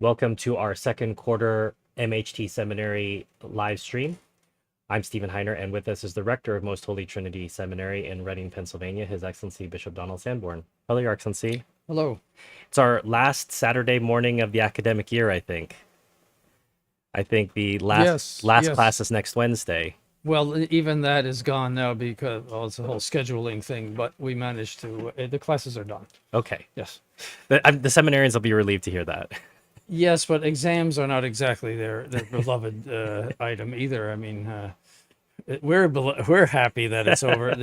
Welcome to our second quarter MHT Seminary live stream. I'm Stephen Heiner, and with us is the rector of Most Holy Trinity Seminary in Reading, Pennsylvania, His Excellency Bishop Donald Sanborn. Hello, Your Excellency. Hello. It's our last Saturday morning of the academic year, I think. I think the last Yes. class is next Wednesday. Well, even that is gone now because, well, it's a whole scheduling thing, but we managed to, the classes are done. Okay. Yes. The Seminarians will be relieved to hear that. Yes, but exams are not exactly their beloved item either. I mean, we're happy that it's over. When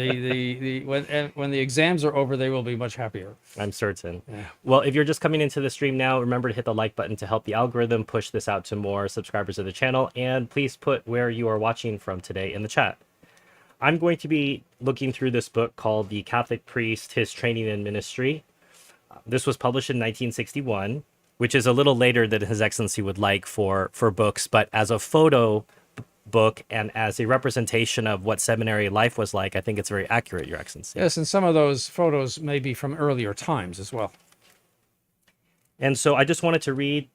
the exams are over, they will be much happier. I'm certain. Yeah. Well, if you're just coming into the stream now, remember to hit the like button to help the algorithm push this out to more subscribers of the channel. And please put where you are watching from today in the chat. I'm going to be looking through this book called The Catholic Priest, His Training and Ministry. This was published in 1961, which is a little later than His Excellency would like for books, but as a photo book and as a representation of what seminary life was like, I think it's very accurate, Your Excellency. Yes, and some of those photos may be from earlier times as well. And so I just wanted to read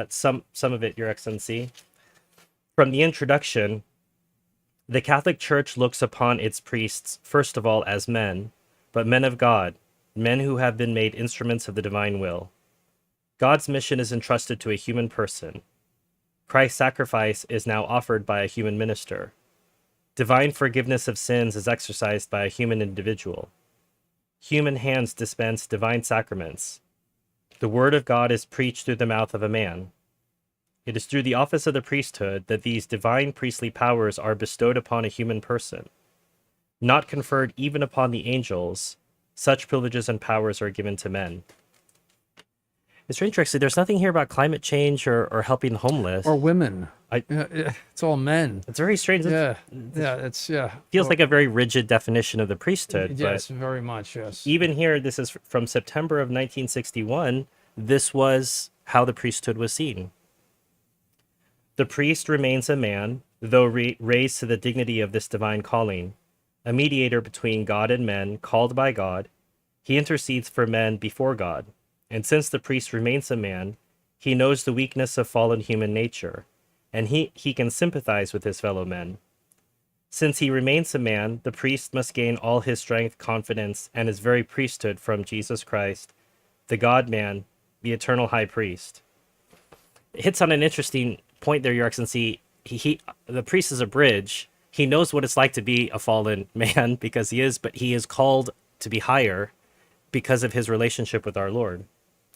some of it, Your Excellency. From the introduction, the Catholic Church looks upon its priests, first of all, as men, but men of God, men who have been made instruments of the divine will. God's mission is entrusted to a human person. Christ's sacrifice is now offered by a human minister. Divine forgiveness of sins is exercised by a human individual. Human hands dispense divine sacraments. The word of God is preached through the mouth of a man. It is through the office of the priesthood that these divine priestly powers are bestowed upon a human person. Not conferred even upon the angels, such privileges and powers are given to men. It's very interesting. There's nothing here about climate change or helping the homeless. Or women. Yeah, it's all men. It's very strange. Yeah. Feels like a very rigid definition of the priesthood. Yes, very much, yes. Even here, this is from September of 1961. This was how the priesthood was seen. The priest remains a man, though raised to the dignity of this divine calling, a mediator between God and men, called by God. He intercedes for men before God. And since the priest remains a man, he knows the weakness of fallen human nature, and he can sympathize with his fellow men. Since he remains a man, the priest must gain all his strength, confidence, and his very priesthood from Jesus Christ, the God-man, the eternal high priest. It hits on an interesting point there, Your Excellency. The priest is a bridge. He knows what it's like to be a fallen man because he is, but he is called to be higher because of his relationship with our Lord.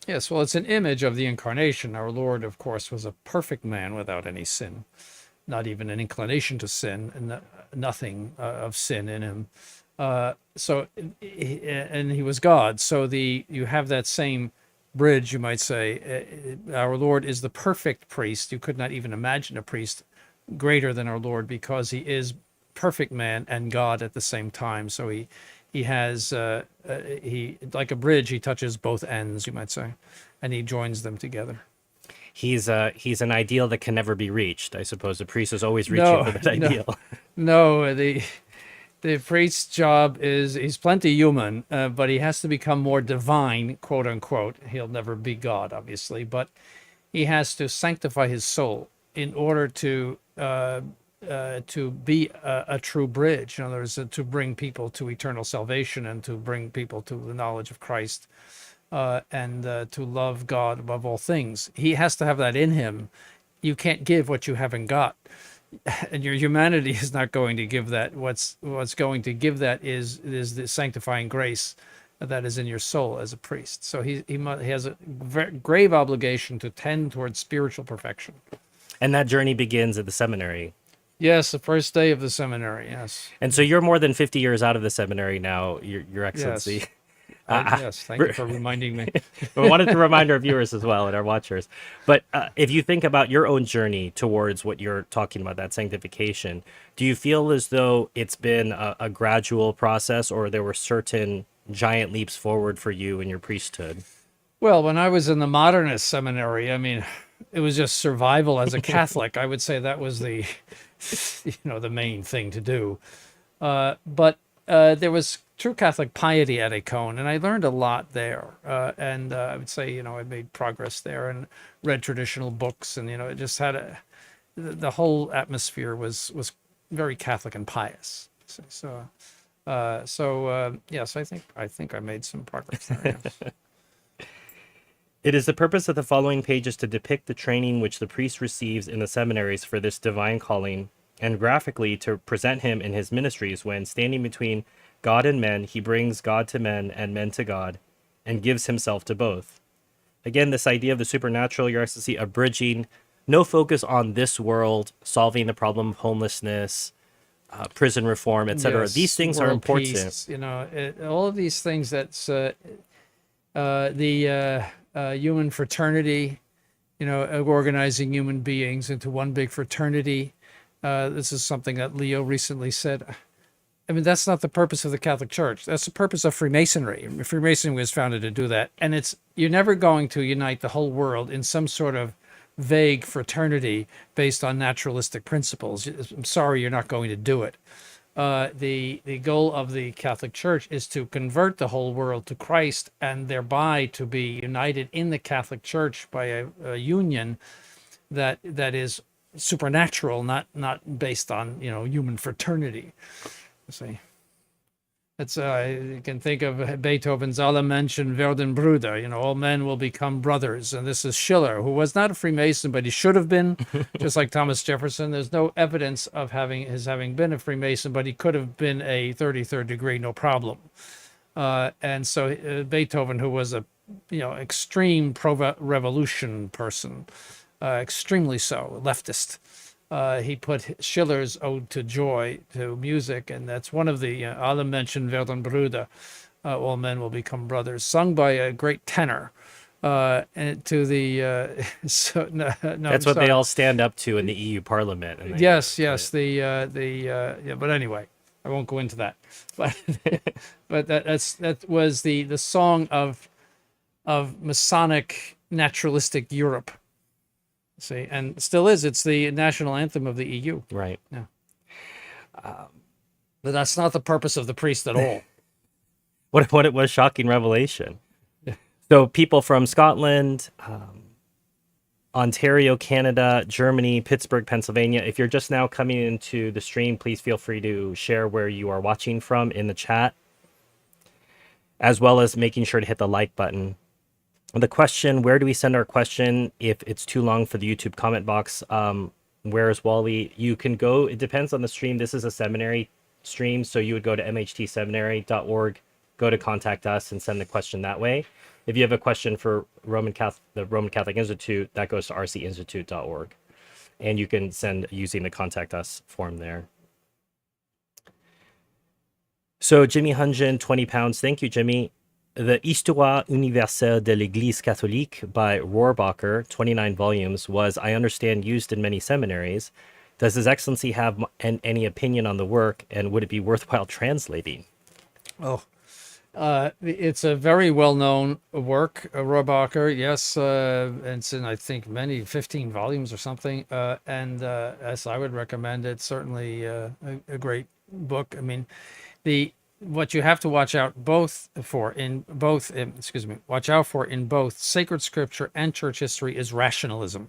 Yes, well, it's an image of the incarnation. Our Lord, of course, was a perfect man without any sin, not even an inclination to sin, and nothing of sin in him. And he was God. So you have that same bridge, you might say. Our Lord is the perfect priest. You could not even imagine a priest greater than our Lord because he is perfect man and God at the same time. So he has, like a bridge, he touches both ends, you might say, and he joins them together. He's an ideal that can never be reached. I suppose the priest is always reaching for that ideal. No, the priest's job is, he's plenty human, but he has to become more divine, quote unquote. He'll never be God, obviously, but he has to sanctify his soul in order to be a true bridge. In other words, to bring people to eternal salvation and to bring people to the knowledge of Christ and to love God above all things. He has to have that in him. You can't give what you haven't got. And your humanity is not going to give that. What's going to give that is the sanctifying grace that is in your soul as a priest. So he has a very grave obligation to tend towards spiritual perfection. And that journey begins at the seminary. Yes, the first day of the seminary, yes. And so you're more than 50 years out of the seminary now, Your Excellency. Yes, yes, thank you for reminding me. We wanted to remind our viewers as well and our watchers. But if you think about your own journey towards what you're talking about, that sanctification, do you feel as though it's been a gradual process or there were certain giant leaps forward for you in your priesthood? Well, when I was in the modernist seminary, I mean, it was just survival as a Catholic. I would say that was the main thing to do. But there was true Catholic piety at Acon, and I learned a lot there. And I would say, I made progress there and read traditional books, and it just had the whole atmosphere was very Catholic and pious. Yes, I think I made some progress there. Yes. It is the purpose of the following pages to depict the training which the priest receives in the seminaries for this divine calling, and graphically to present him in his ministries when, standing between God and men, he brings God to men and men to God, and gives himself to both. Again, this idea of the supernatural, Your Excellency, abridging, no focus on this world, solving the problem of homelessness, prison reform, etc. Yes, These things are world important. peace, all of these things. That's the human fraternity, organizing human beings into one big fraternity. This is something that Leo recently said. I mean, that's not the purpose of the Catholic Church. That's the purpose of Freemasonry. Freemasonry was founded to do that. And you're never going to unite the whole world in some sort of vague fraternity based on naturalistic principles. I'm sorry, you're not going to do it. The goal of the Catholic Church is to convert the whole world to Christ, and thereby to be united in the Catholic Church by a union that is supernatural, not based on human fraternity. See, it's you can think of Beethoven's "Alle Menschen werden Brüder." All men will become brothers, and this is Schiller, who was not a Freemason, but he should have been, just like Thomas Jefferson. There's no evidence of having been a Freemason, but he could have been a 33rd degree, no problem. And so Beethoven, who was a extreme pro-revolution person, extremely so, leftist. He put Schiller's Ode to Joy to music, and that's one of the Alle Menschen werden Brüder, all men will become brothers, sung by a great tenor. And to the That's what they all stand up to in the EU Parliament. And yes. But anyway, I won't go into that. But that was the song of Masonic naturalistic Europe. See, and still is. It's the national anthem of the EU. Right. Yeah. But that's not the purpose of the priest at all. What it was, shocking revelation. So people from Scotland, Ontario, Canada, Germany, Pittsburgh, Pennsylvania. If you're just now coming into the stream, please feel free to share where you are watching from in the chat, as well as making sure to hit the like button. The question, where do we send our question if it's too long for the YouTube comment box? Where's Wally? You can go, it depends on the stream. This is a seminary stream, so you would go to mhtseminary.org, go to contact us and send the question that way. If you have a question for the Roman Catholic Institute, that goes to rcinstitute.org. And you can send using the contact us form there. So Jimmy Hunjin, 20 pounds. Thank you, Jimmy. The Histoire universelle de l'Église catholique by Roarbacher, 29 volumes, was, I understand, used in many seminaries. Does His Excellency have any opinion on the work, and would it be worthwhile translating? Oh, it's a very well-known work, Roarbacher. Yes, it's in, I think, 15 volumes or something. As I would recommend it, certainly a great book. I mean, what you have to watch out for in both sacred scripture and church history is rationalism,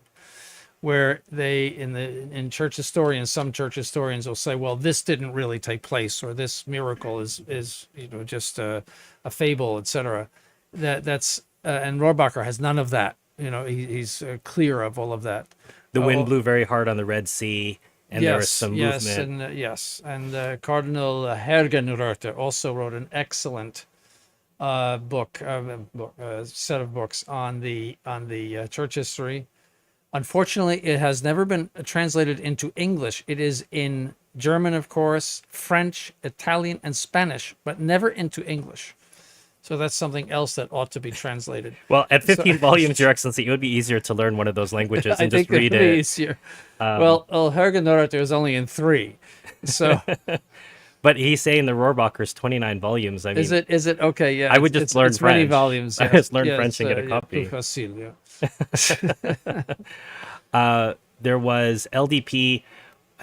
where in church historians, some church historians will say, well, this didn't really take place, or this miracle is just a fable, etc. That's and Roarbacher has none of that. He's clear of all of that. The wind blew very hard on the Red Sea. And there was some movement. And Cardinal Hergenröther also wrote an excellent book, set of books on the church history. Unfortunately, it has never been translated into English. It is in German, of course, French, Italian, and Spanish, but never into English. So that's something else that ought to be translated. Well, at 15 volumes, Your Excellency, it would be easier to learn one of those languages and just read it. Be easier. Well, Hergenröther is only in 3, so. But he's saying the Roarbacher's 29 volumes. I mean, is it okay? Yeah, I would just learn French. Many volumes. I just learn French and get a copy. Facile, There was LDP.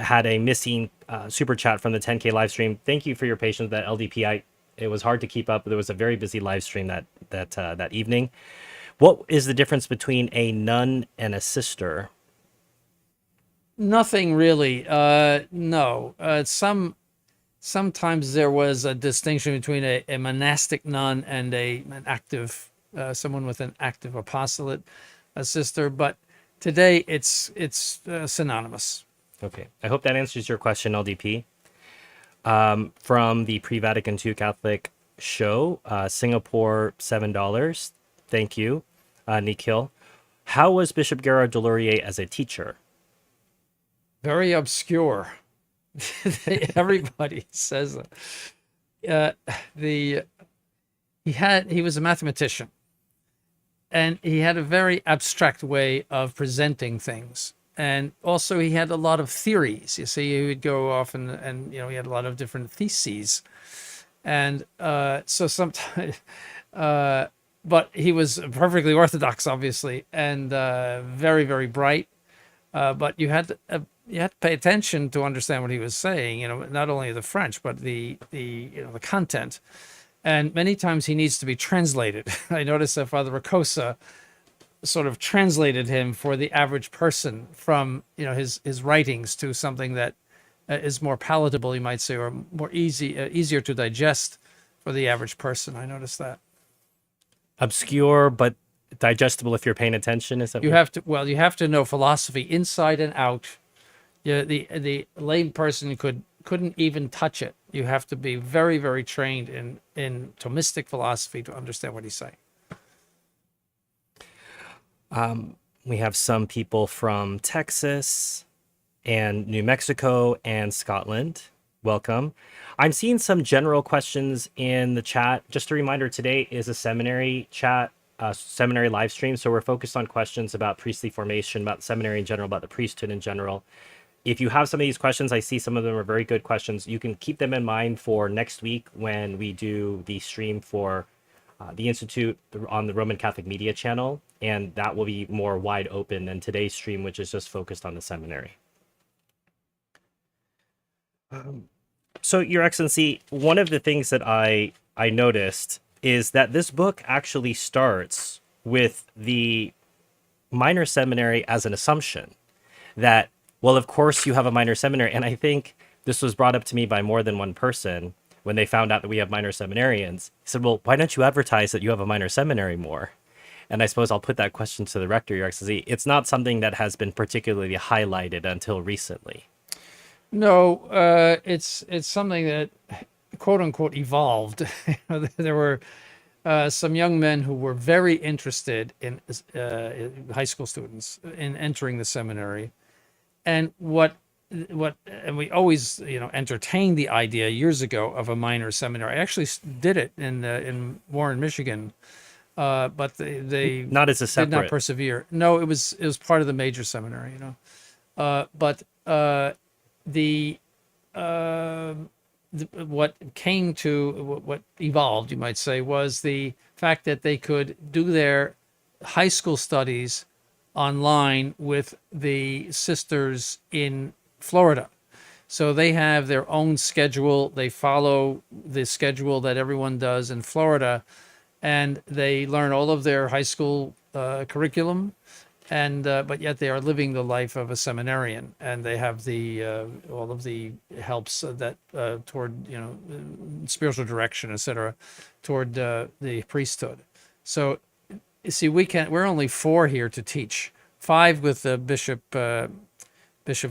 had a missing super chat from the 10K live stream. Thank you for your patience with that, LDP. It was hard to keep up. There was a very busy live stream that evening. What is the difference between a nun and a sister? Nothing really. No. Sometimes there was a distinction between a monastic nun and an active, someone with an active apostolate, a sister. But today it's synonymous. Okay, I hope that answers your question, LDP. From the pre-Vatican II Catholic show, Singapore, $7. Thank you, Nikhil. How was Bishop Gerard Delorier as a teacher? Very obscure. Everybody says that. He was a mathematician, and he had a very abstract way of presenting things. And also he had a lot of theories. You see, he would go off and he had a lot of different theses. And so sometimes, but he was perfectly orthodox, obviously, and very, very bright. But you had to pay attention to understand what he was saying, not only the French, but the content. And many times he needs to be translated. I noticed that Father Ricosa sort of translated him for the average person from his writings to something that is more palatable, you might say, or more easier to digest for the average person. I noticed that. Obscure but digestible if you're paying attention. Is that you have to know philosophy inside and out. Yeah, the lay person couldn't even touch it. You have to be very, very trained in Thomistic philosophy to understand what he's saying. We have some people from Texas and New Mexico and Scotland. Welcome. I'm seeing some general questions in the chat. Just a reminder, today is a seminary chat, seminary live stream. So we're focused on questions about priestly formation, about the seminary in general, about the priesthood in general. If you have some of these questions, I see some of them are very good questions. You can keep them in mind for next week when we do the stream for the Institute on the Roman Catholic Media channel, and that will be more wide open than today's stream, which is just focused on the seminary. So, Your Excellency, one of the things that I noticed is that this book actually starts with the minor seminary as an assumption that, well, of course you have a minor seminary. And I think this was brought up to me by more than one person when they found out that we have minor seminarians. He said, well, why don't you advertise that you have a minor seminary more? And I suppose I'll put that question to the rector, Your Excellency. It's not something that has been particularly highlighted until recently. No, it's something that, quote unquote, evolved. There were some young men who were very interested in high school students in entering the seminary, and and we always entertained the idea years ago of a minor seminary. I actually did it in Warren, Michigan, but they not as a separate. Did not persevere. No, it was part of the major seminary, but what evolved, you might say, was the fact that they could do their high school studies online with the sisters in Florida. So they have their own schedule. They follow the schedule that everyone does in Florida, and they learn all of their high school curriculum. And but yet they are living the life of a seminarian, and they have the all of the helps that toward spiritual direction, etc., toward the priesthood. So you see, we're only 4 here to teach. 5 with Bishop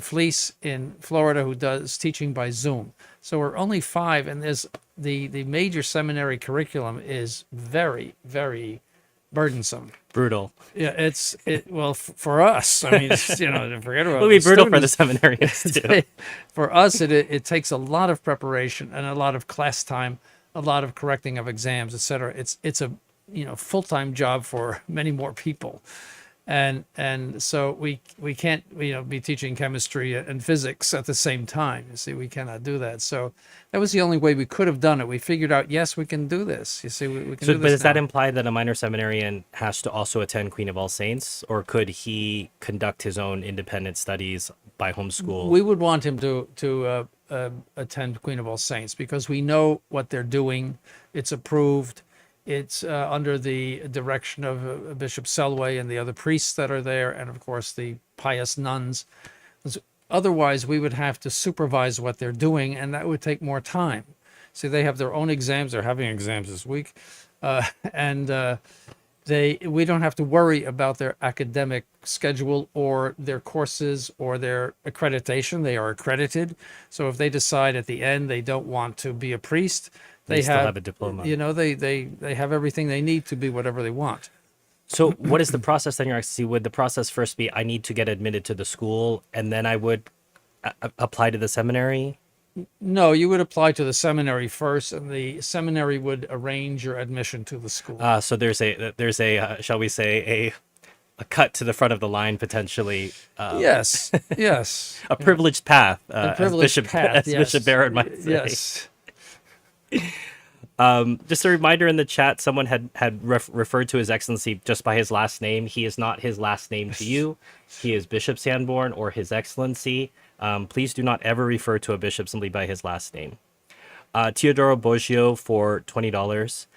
Fleece in Florida, who does teaching by Zoom. So we're only 5, and there's the major seminary curriculum is very, very burdensome. Brutal. Yeah, well, for us, I mean, forget about it'll be brutal for the seminarians too. For us, it takes a lot of preparation and a lot of class time, a lot of correcting of exams, etc. It's a full-time job for many more people, and so we can't be teaching chemistry and physics at the same time. You see, we cannot do that. So that was the only way we could have done it. We figured out, yes, we can do this. You see, we can So, do but this does that now. imply that a minor seminarian has to also attend Queen of All Saints, or could he conduct his own independent studies by homeschool? We would want him to attend Queen of All Saints because we know what they're doing. It's approved. It's under the direction of Bishop Selway and the other priests that are there, and of course the pious nuns. Otherwise, we would have to supervise what they're doing, and that would take more time. See, they have their own exams. They're having exams this week, and we don't have to worry about their academic schedule or their courses or their accreditation. They are accredited. So if they decide at the end they don't want to be a priest, They still have a diploma. they have everything they need to be whatever they want. So what is the process then, Your Excellency? Would the process first be I need to get admitted to the school, and then I would apply to the seminary? No, you would apply to the seminary first, and the seminary would arrange your admission to the school. So there's a shall we say a cut to the front of the line potentially. Yes, yes. A privileged path, privileged path, as Bishop Barrett might say. Yes. Just a reminder in the chat, someone had referred to His Excellency just by his last name. He is not his last name to you. He is Bishop Sanborn or His Excellency. Please do not ever refer to a bishop simply by his last name. Teodoro Boggio for $20.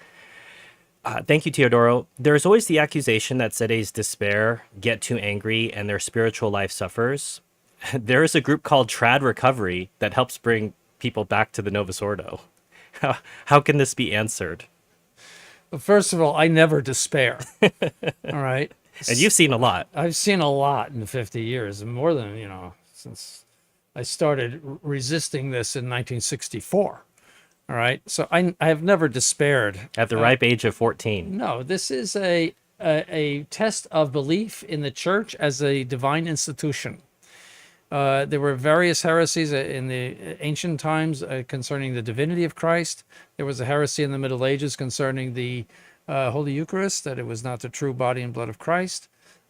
Thank you, Teodoro. There is always the accusation that sedes despair, get too angry, and their spiritual life suffers. There is a group called Trad Recovery that helps bring people back to the Novus Ordo. How can this be answered? Well, first of all, I never despair. All right. And you've seen a lot. I've seen a lot in 50 years, more than, since I started resisting this in 1964. All right. So I have never despaired. At the ripe age of 14. No, this is a test of belief in the church as a divine institution. There were various heresies in the ancient times concerning the divinity of Christ. There was a heresy in the Middle Ages concerning the Holy Eucharist, that it was not the true body and blood of Christ.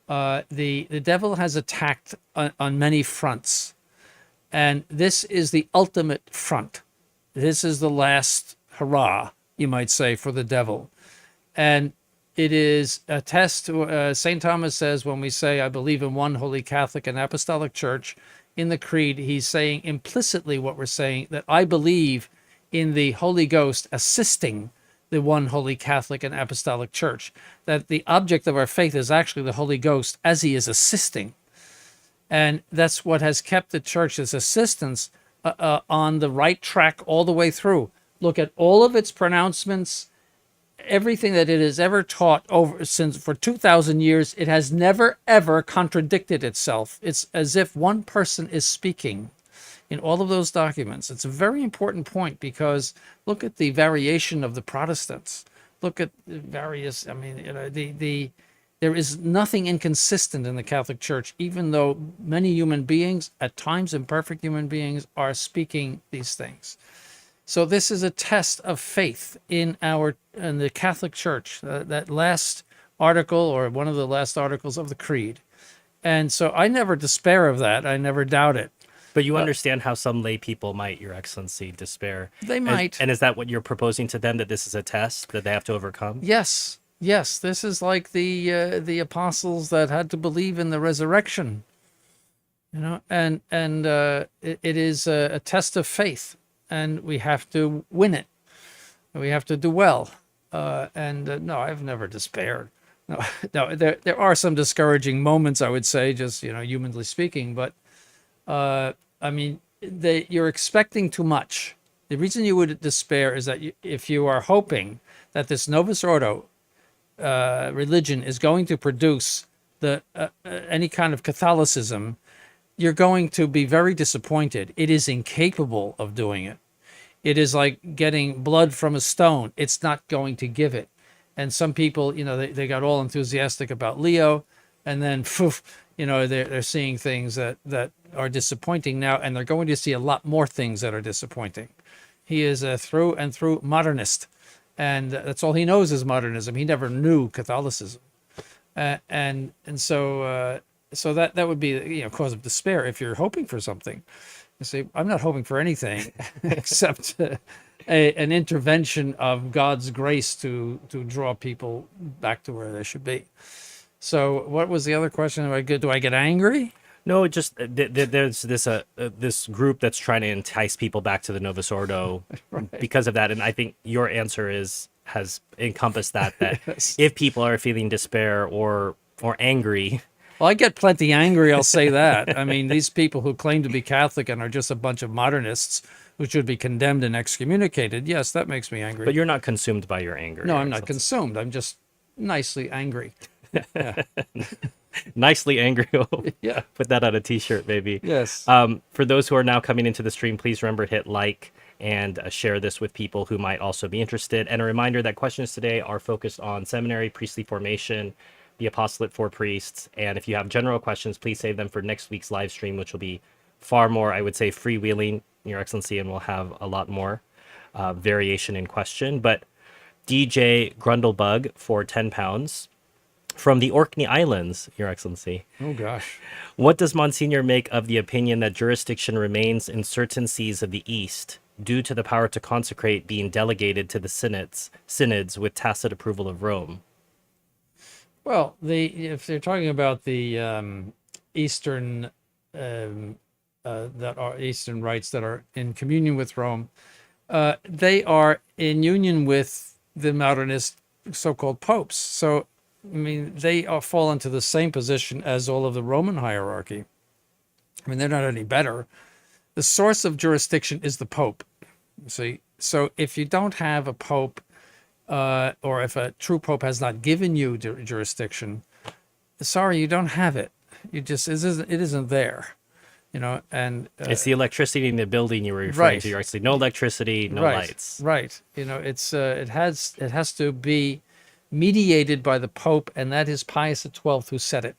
The devil has attacked on many fronts, and this is the ultimate front. This is the last hurrah, you might say, for the devil. And it is a test. St. Thomas says when we say, I believe in one holy Catholic and Apostolic Church, in the Creed, he's saying implicitly what we're saying, that I believe in the Holy Ghost assisting the one holy Catholic and Apostolic Church, that the object of our faith is actually the Holy Ghost as he is assisting. And that's what has kept the church's assistance on the right track all the way through. Look at all of its pronouncements, everything that it has ever taught for 2,000 years. It has never, ever contradicted itself. It's as if one person is speaking in all of those documents. It's a very important point because look at the variation of the Protestants. Look at the various, there is nothing inconsistent in the Catholic Church, even though many human beings, at times imperfect human beings, are speaking these things. So this is a test of faith in the Catholic Church, that last article, or one of the last articles of the Creed. And so I never despair of that. I never doubt it. But you understand how some lay people might, Your Excellency, despair. They might. And is that what you're proposing to them, that this is a test that they have to overcome? Yes. Yes. This is like the apostles that had to believe in the resurrection. And it is a test of faith. And we have to win it. We have to do well. No, I've never despaired. No, there are some discouraging moments, I would say, just humanly speaking. But you're expecting too much. The reason you would despair is that if you are hoping that this Novus Ordo religion is going to produce any kind of Catholicism, you're going to be very disappointed. It is incapable of doing it. It is like getting blood from a stone. It's not going to give it. And some people, they got all enthusiastic about Leo, and then, they're seeing things that are disappointing now, and they're going to see a lot more things that are disappointing. He is a through and through modernist, and that's all he knows is modernism. He never knew Catholicism. And so that would be, cause of despair if you're hoping for something. You say, I'm not hoping for anything except an intervention of God's grace to draw people back to where they should be. So what was the other question? Do I get angry? No, it just there's this group that's trying to entice people back to the Novus Ordo Right. because of that, and I think your answer has encompassed that Yes. if people are feeling despair or angry. Well, I get plenty angry, I'll say that. I mean, these people who claim to be Catholic and are just a bunch of modernists who should be condemned and excommunicated, yes, that makes me angry. But you're not consumed by your anger. No, Your I'm not Excellency. consumed. I'm just nicely angry. Yeah. Nicely angry. Yeah. Put that on a t-shirt, maybe. Yes. For those who are now coming into the stream, please remember to hit like and share this with people who might also be interested. And a reminder that questions today are focused on seminary, priestly formation, the apostolate for priests. And if you have general questions, please save them for next week's live stream, which will be far more, I would say, freewheeling, Your Excellency, and we'll have a lot more variation in question. But DJ Grundlebug for £10 from the Orkney Islands, Your Excellency. Oh, gosh. What does Monsignor make of the opinion that jurisdiction remains in certain sees of the East due to the power to consecrate being delegated to the synods with tacit approval of Rome? Well, if they're talking about the Eastern Eastern rites that are in communion with Rome, they are in union with the modernist so-called popes. So, I mean, they fall into the same position as all of the Roman hierarchy. I mean, they're not any better. The source of jurisdiction is the Pope. See, so if you don't have a Pope, or if a true Pope has not given you jurisdiction, sorry, you don't have it. It isn't there, And It's the electricity in the building you were referring right. to. You're actually no electricity, no right, lights. right. It has to be mediated by the Pope, and that is Pius XII who said it.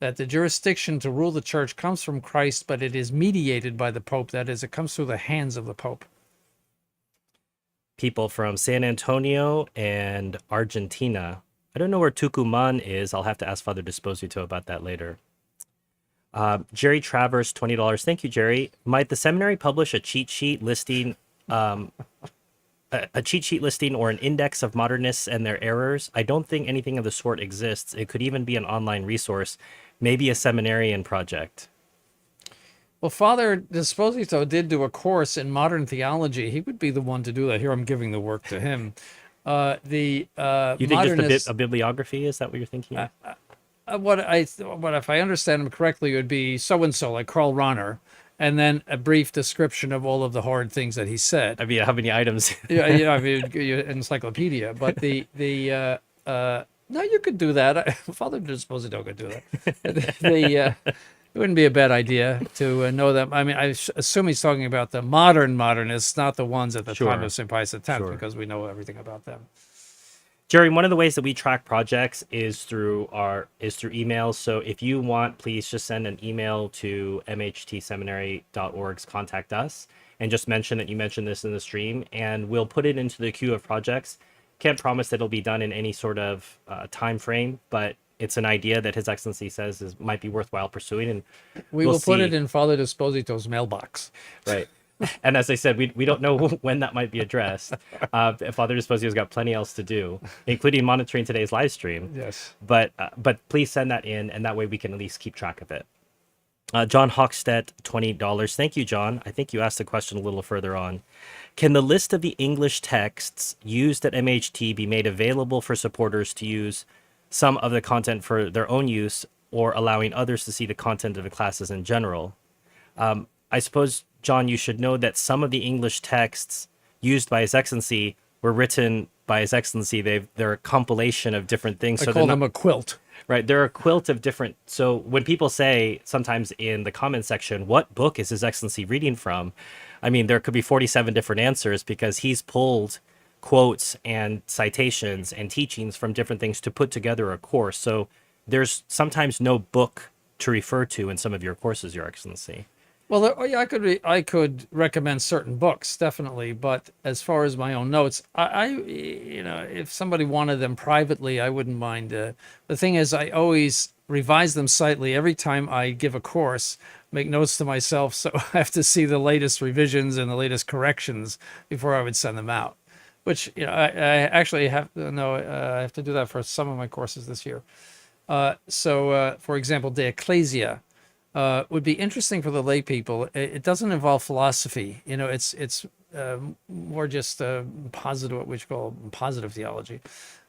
That the jurisdiction to rule the church comes from Christ, but it is mediated by the Pope. That is, it comes through the hands of the Pope. People from San Antonio and Argentina. I don't know where Tucumán is. I'll have to ask Father Disposito about that later. Jerry Travers, $20. Thank you, Jerry. Might the seminary publish a cheat sheet listing, a cheat sheet listing or an index of modernists and their errors? I don't think anything of the sort exists. It could even be an online resource, maybe a seminarian project. Well, Father Disposito did do a course in modern theology. He would be the one to do that. Here, I'm giving the work to him. You think just a bibliography? Is that what you're thinking? What if I understand him correctly, it would be so and so, like Karl Rahner, and then a brief description of all of the hard things that he said. I mean, how many items? I mean, encyclopedia. But no, you could do that. Father Disposito could do that. It wouldn't be a bad idea to know them. I mean, I assume he's talking about the modern modernists, not the ones at the time of St. Pius X, because we know everything about them. Jerry, one of the ways that we track projects is through emails. So if you want, please just send an email to mhtseminary.org's contact us and just mention that you mentioned this in the stream, and we'll put it into the queue of projects. Can't promise that it'll be done in any sort of time frame, but it's an idea that His Excellency says might be worthwhather pursuing, and we will put it in Father Disposito's mailbox. Right. And as I said, we don't know when that might be addressed. Father Disposito's got plenty else to do, including monitoring today's live stream. Yes. But please send that in, and that way we can at least keep track of it. John Hockstedt, $20. Thank you, John. I think you asked the question a little further on. Can the list of the English texts used at MHT be made available for supporters to use some of the content for their own use, or allowing others to see the content of the classes in general? I suppose, John, you should know that some of the English texts used by His Excellency were written by His Excellency. They're a compilation of different things. I call them a quilt. Right. They're a quilt of different. So when people say sometimes in the comment section, what book is His Excellency reading from? I mean, there could be 47 different answers because he's pulled quotes and citations and teachings from different things to put together a course. So there's sometimes no book to refer to in some of your courses, Your Excellency. Well, yeah, I could recommend certain books, definitely, but as far as my own notes, if somebody wanted them privately, I wouldn't mind. The thing is, I always revise them slightly every time I give a course, make notes to myself, so I have to see the latest revisions and the latest corrections before I would send them out. Which I actually have no, I have to do that for some of my courses this year. For example, De Ecclesia would be interesting for the lay people. It doesn't involve philosophy. It's more just positive, what we call positive theology.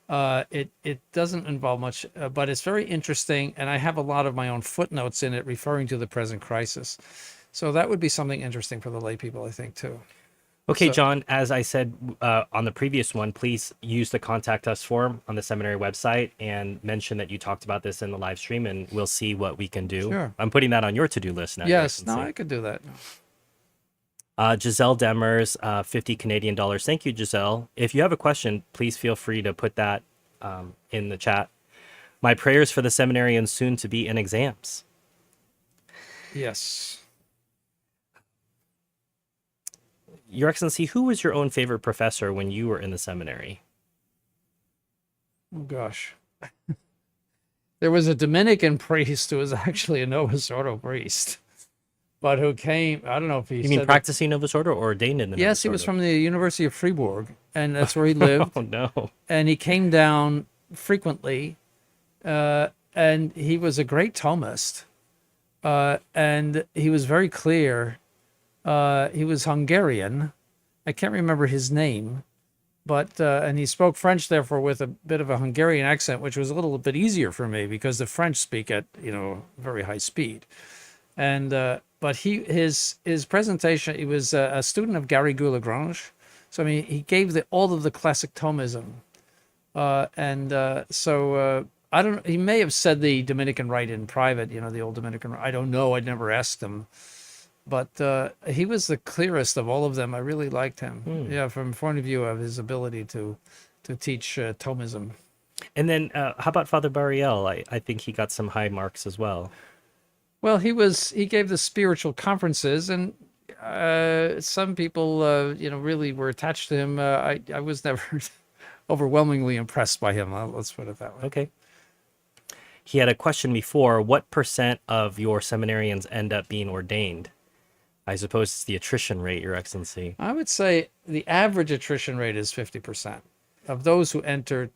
It doesn't involve much, but it's very interesting, and I have a lot of my own footnotes in it referring to the present crisis. So that would be something interesting for the lay people, I think, too. Okay, So John, as I said on the previous one, please use the contact us form on the seminary website and mention that you talked about this in the live stream, and we'll see what we can do. sure. I'm putting that on your to-do list now. Your Yes, no, Excellency. I could do that. Giselle Demers, 50 Canadian dollars. Thank you, Giselle. If you have a question, please feel free to put that in the chat. My prayers for the seminarians soon to be in exams. Yes. Your Excellency, who was your own favorite professor when you were in the seminary? Oh, gosh. There was a Dominican priest who was actually a Novus Ordo priest, but who came, I don't know if he You mean said that- practicing Novus Ordo or ordained in the Yes, Novus he was Ordo? from the University of Fribourg, and that's where he lived. Oh, no. And he came down frequently, and he was a great Thomist, and he was very clear. He was Hungarian. I can't remember his name, but and he spoke French, therefore, with a bit of a Hungarian accent, which was a little bit easier for me because the French speak at very high speed. And but his presentation, he was a student of Garrigou Lagrange, so I mean he gave all of the classic Thomism, I don't. He may have said the Dominican Rite in private, the old Dominican Rite. I don't know. I never asked him, but he was the clearest of all of them. I really liked him. Yeah, from point of view of his ability to teach Thomism. And then how about Father Bariel? I think he got some high marks as well. Well, he gave the spiritual conferences, and some people, really were attached to him. I was never overwhelmingly impressed by him. Let's put it that way. Okay. He had a question before. What % of your seminarians end up being ordained? I suppose it's the attrition rate, Your Excellency. I would say the average attrition rate is 50% of those who enter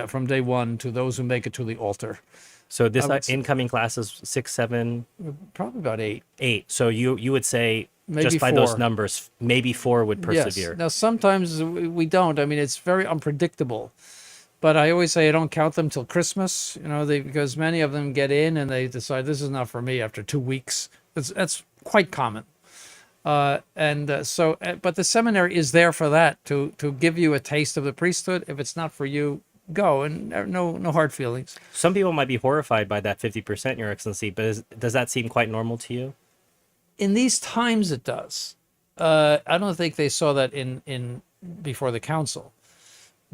from day one to those who make it to the altar. So this would say- incoming class is 6, 7, Probably about 8. 8. So you would say Maybe just by those 4. numbers, maybe 4 would persevere. Yes. Now, sometimes we don't. I mean, it's very unpredictable. But I always say I don't count them till Christmas, because many of them get in and they decide this is not for me after 2 weeks. That's quite common. But the seminary is there for that, to give you a taste of the priesthood. If it's not for you, go, and no hard feelings. Some people might be horrified by that 50%, Your Excellency, but does that seem quite normal to you? In these times, it does. I don't think they saw that in before the council,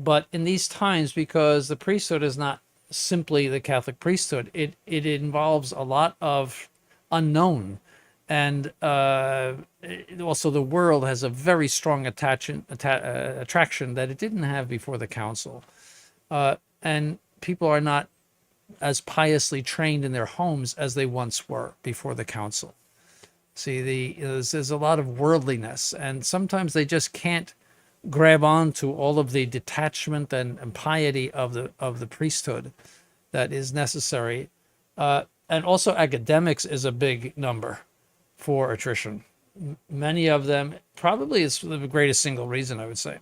but in these times, because the priesthood is not simply the Catholic priesthood, it involves a lot of unknown, and also the world has a very strong attraction that it didn't have before the council, and people are not as piously trained in their homes as they once were before the council. See, there's a lot of worldliness, and sometimes they just can't grab on to all of the detachment and piety of the priesthood that is necessary. And also academics is a big number for attrition. Many of them, probably it's the greatest single reason I would say,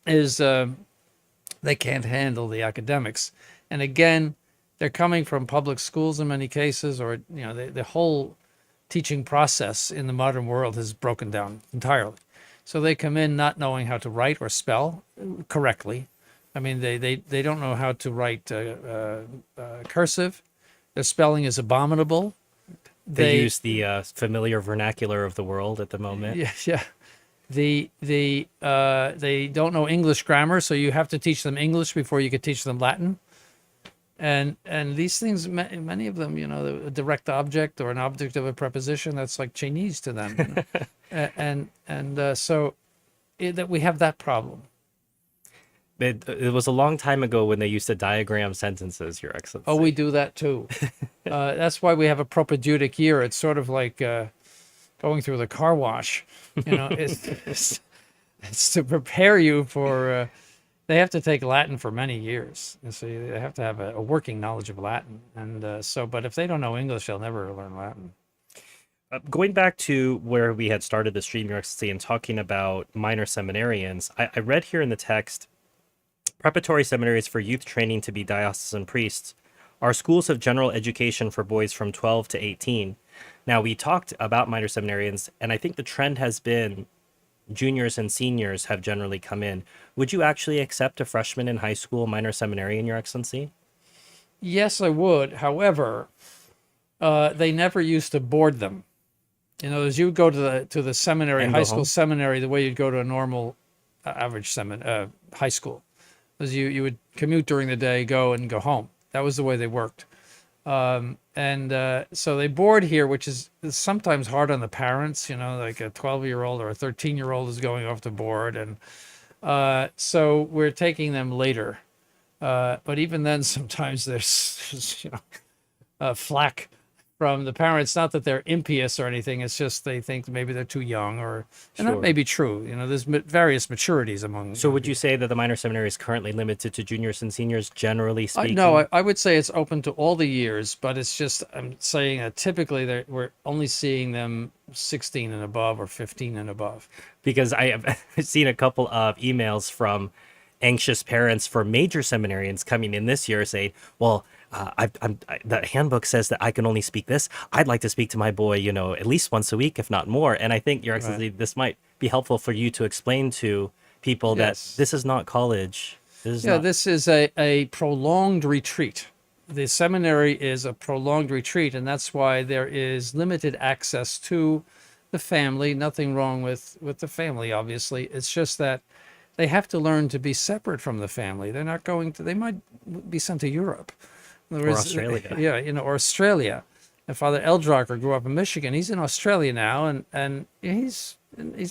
is they can't handle the academics. And again, they're coming from public schools in many cases, or the whole teaching process in the modern world has broken down entirely. So they come in not knowing how to write or spell correctly. I mean, they don't know how to write cursive. Their spelling is abominable. They use the familiar vernacular of the world at the moment. Yeah. They don't know English grammar, so you have to teach them English before you could teach them Latin. And these things, many of them, a direct object or an object of a preposition, that's like Chinese to them. So that we have that problem. It was a long time ago when they used to diagram sentences, Your Excellency. Oh, we do that too. That's why we have a propedeutic year. It's sort of like going through the car wash. It's to prepare you for. They have to take Latin for many years, and so they have to have a working knowledge of Latin. And but if they don't know English, they'll never learn Latin. Going back to where we had started the stream, Your Excellency, and talking about minor seminarians, I read here in the text, preparatory seminaries for youth training to be diocesan priests are schools of general education for boys from 12 to 18. Now, we talked about minor seminarians, and I think the trend has been juniors and seniors have generally come in. Would you actually accept a freshman in high school minor seminarian, Your Excellency? Yes, I would. However, they never used to board them. As you would go to the seminary, high school seminary, the way you'd go to a normal average high school, was you would commute during the day, go and go home. That was the way they worked. So they board here, which is sometimes hard on the parents, like a 12-year-old or a 13-year-old is going off to board. And so we're taking them later. But even then, sometimes there's flack from the parents. Not that they're impious or anything. It's just they think maybe they're too young, and that may be true. There's various maturities among. So would you say that the minor seminary is currently limited to juniors and seniors, generally speaking? No, I would say it's open to all the years, but it's just, I'm saying that typically we're only seeing them 16 and above or 15 and above. Because I have seen a couple of emails from anxious parents for major seminarians coming in this year saying, well, the handbook says that I can only speak this. I'd like to speak to my boy, at least once a week, if not more. And I think, Your Excellency, this might be helpful for you to explain to people that this is not college. This is a prolonged retreat. The seminary is a prolonged retreat, and that's why there is limited access to the family. Nothing wrong with the family, obviously. It's just that they have to learn to be separate from the family. They're not going to, they might be sent to Europe. Or Australia. Yeah, or Australia. And Father Eldrocker grew up in Michigan. He's in Australia now, and he's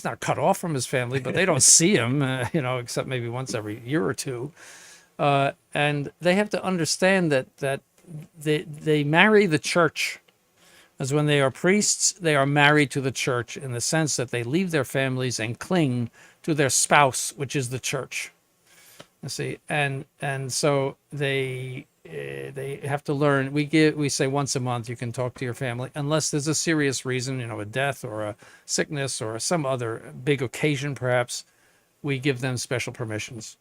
not cut off from his family, but they don't see him, except maybe once every year or two. And they have to understand that they marry the church. As when they are priests, they are married to the church in the sense that they leave their families and cling to their spouse, which is the church. You see, and so they have to learn. We say once a month you can talk to your family, unless there's a serious reason, a death or a sickness or some other big occasion, perhaps. We give them special permissions.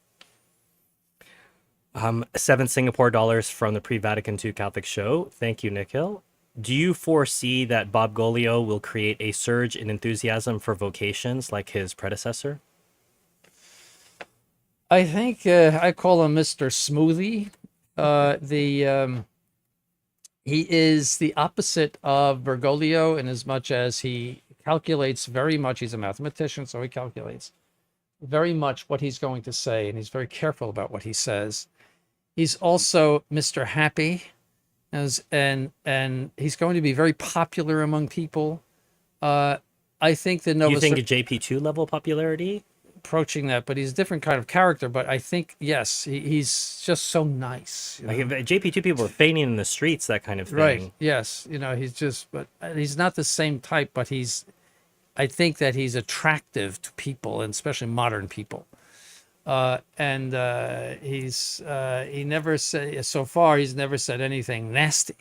7 Singapore dollars from the pre-Vatican II Catholic Show. Thank you, Nikhil. Do you foresee that Bob Golio will create a surge in enthusiasm for vocations like his predecessor? I think I call him Mr. Smoothie. He is the opposite of Bergoglio in as much as he calculates very much. He's a mathematician, so he calculates very much what he's going to say, and he's very careful about what he says. He's also Mr. Happy, and he's going to be very popular among people. I think the You think a JP2 level popularity? Approaching that, but he's a different kind of character. But I think, yes, he's just so nice. Like JP2 people are feigning in the streets, that kind of thing. Right. Yes. But he's not the same type, but I think that he's attractive to people, and especially modern people. He never said, so far, he's never said anything nasty.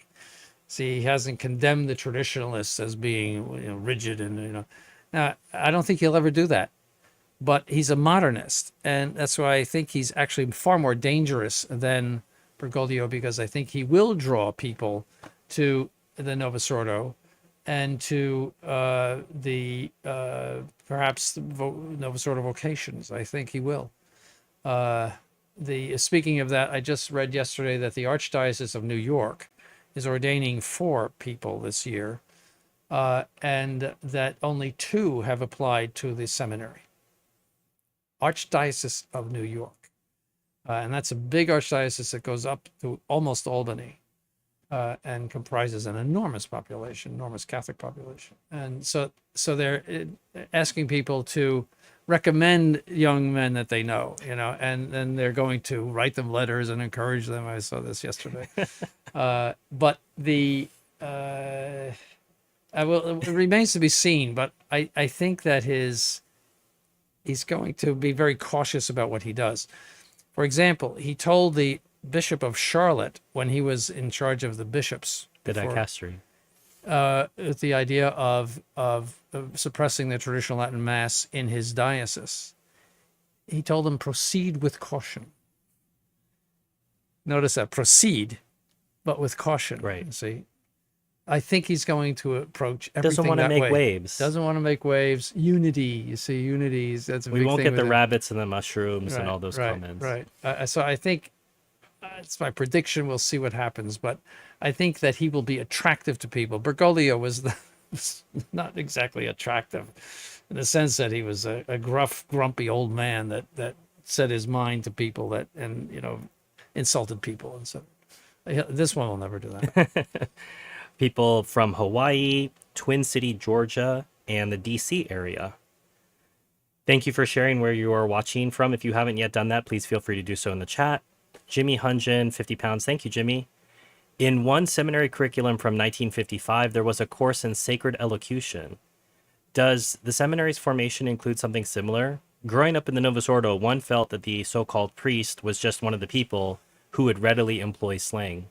See, he hasn't condemned the traditionalists as being, rigid and, Now, I don't think he'll ever do that. But he's a modernist, and that's why I think he's actually far more dangerous than Bergoglio, because I think he will draw people to the Novus Ordo and to perhaps the Novus Ordo vocations. I think he will. Speaking of that, I just read yesterday that the Archdiocese of New York is ordaining 4 people this year, and that only 2 have applied to the seminary. Archdiocese of New York. And that's a big archdiocese that goes up to almost Albany, and comprises an enormous population, enormous Catholic population. And so they're asking people to recommend young men that they know, and then they're going to write them letters and encourage them. I saw this yesterday. But it remains to be seen, but I think that he's going to be very cautious about what he does. For example, he told the Bishop of Charlotte, when he was in charge of the bishops, The dicastery. the idea of suppressing the traditional Latin Mass in his diocese, he told them, proceed with caution. Notice that, proceed, but with caution. Right. You see, I think he's going to approach everything Doesn't want to that make way. waves. Doesn't want to make waves. Unity, you see, unity. That's a We big won't thing get the with him. rabbits and the mushrooms and Right, all those right, comments. Right. So I think it's my prediction. We'll see what happens, but I think that he will be attractive to people. Bergoglio was not exactly attractive in the sense that he was a gruff, grumpy old man that said his mind to people and insulted people. And so this one will never do that. People from Hawaii, Twin City, Georgia, and the DC area. Thank you for sharing where you are watching from. If you haven't yet done that, please feel free to do so in the chat. Jimmy Hunjin, 50 pounds. Thank you, Jimmy. In one seminary curriculum from 1955, there was a course in sacred elocution. Does the seminary's formation include something similar? Growing up in the Novus Ordo, one felt that the so-called priest was just one of the people who would readily employ slang.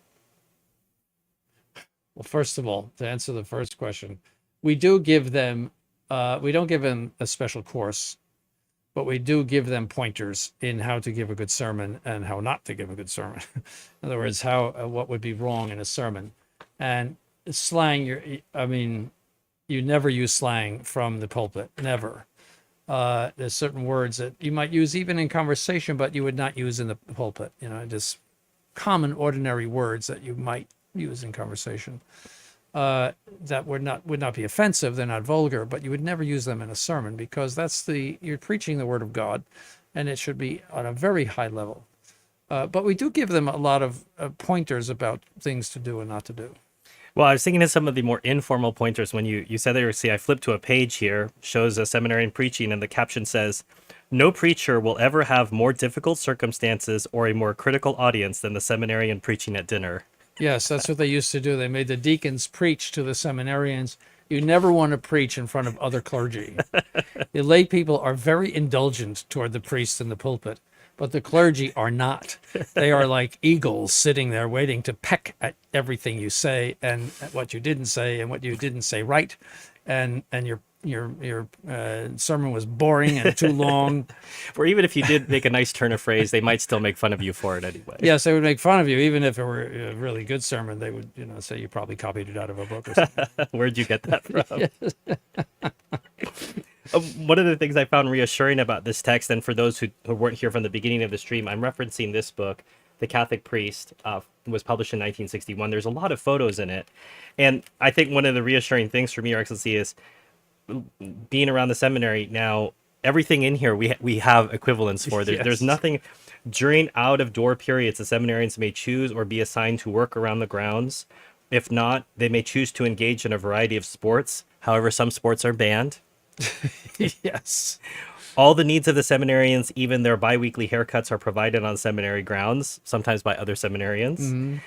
Well, first of all, to answer the first question, we do give them, we don't give them a special course, but we do give them pointers in how to give a good sermon and how not to give a good sermon. In other words, what would be wrong in a sermon. And slang, you never use slang from the pulpit, never. There's certain words that you might use even in conversation, but you would not use in the pulpit. Just common, ordinary words that you might use in conversation that would not be offensive. They're not vulgar, but you would never use them in a sermon because you're preaching the word of God, and it should be on a very high level. But we do give them a lot of pointers about things to do and not to do. Well, I was thinking of some of the more informal pointers when you said there. See, I flipped to a page here, shows a seminarian preaching, and the caption says, "No preacher will ever have more difficult circumstances or a more critical audience than the seminarian preaching at dinner." Yes, that's what they used to do. They made the deacons preach to the seminarians. You never want to preach in front of other clergy. The lay people are very indulgent toward the priest in the pulpit, but the clergy are not. They are like eagles sitting there waiting to peck at everything you say and at what you didn't say and what you didn't say right. And your sermon was boring and too long. Or even if you did make a nice turn of phrase, they might still make fun of you for it anyway. Yes, they would make fun of you, even if it were a really good sermon. They would, say you probably copied it out of a book or something. Where'd you get that from? One of the things I found reassuring about this text, and for those who weren't here from the beginning of the stream, I'm referencing this book, The Catholic Priest, was published in 1961. There's a lot of photos in it. And I think one of the reassuring things for me, Your Excellency, is being around the seminary now, everything in here we have equivalents for. There's nothing during out of door periods. The seminarians may choose or be assigned to work around the grounds. If not, they may choose to engage in a variety of sports. However, some sports are banned. Yes. All the needs of the seminarians, even their biweekly haircuts, are provided on seminary grounds, sometimes by other seminarians. Mm-hmm.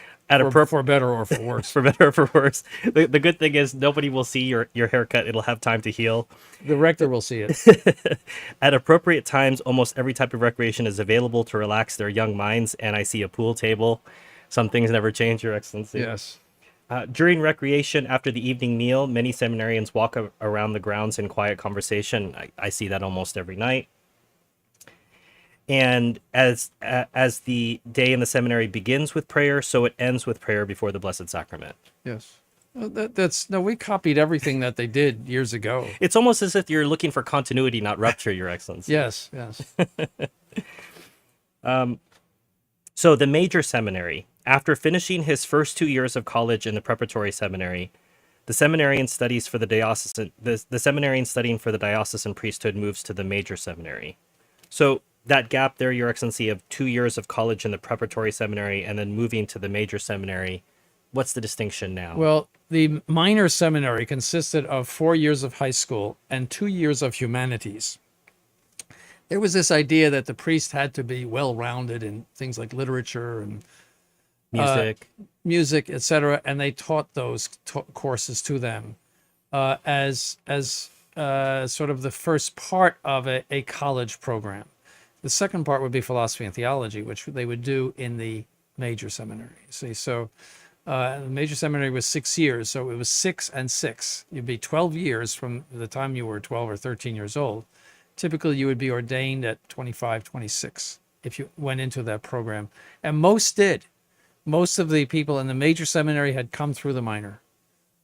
For better or for worse. For better or for worse. The good thing is nobody will see your haircut. It'll have time to heal. The rector will see it. At appropriate times, almost every type of recreation is available to relax their young minds, and I see a pool table. Some things never change, Your Excellency. Yes. During recreation, after the evening meal, many seminarians walk around the grounds in quiet conversation. I see that almost every night. And as the day in the seminary begins with prayer, so it ends with prayer before the Blessed Sacrament. Yes. We copied everything that they did years ago. It's almost as if you're looking for continuity, not rupture, Your Excellency. Yes. So the major seminary, after finishing his first 2 years of college in the preparatory seminary, the seminarian studies for the diocesan. The seminarian studying for the diocesan priesthood moves to the major seminary. So that gap there, Your Excellency, of 2 years of college in the preparatory seminary and then moving to the major seminary, what's the distinction now? Well, the minor seminary consisted of 4 years of high school and 2 years of humanities. There was this idea that the priest had to be well-rounded in things like literature and Music. etc., and they taught those courses to them as sort of the first part of a college program. The second part would be philosophy and theology, which they would do in the major seminary. See, so the major seminary was 6 years, so it was 6 and 6. You'd be 12 years from the time you were 12 or 13 years old. Typically, you would be ordained at 25, 26 if you went into that program. And most did. Most of the people in the major seminary had come through the minor.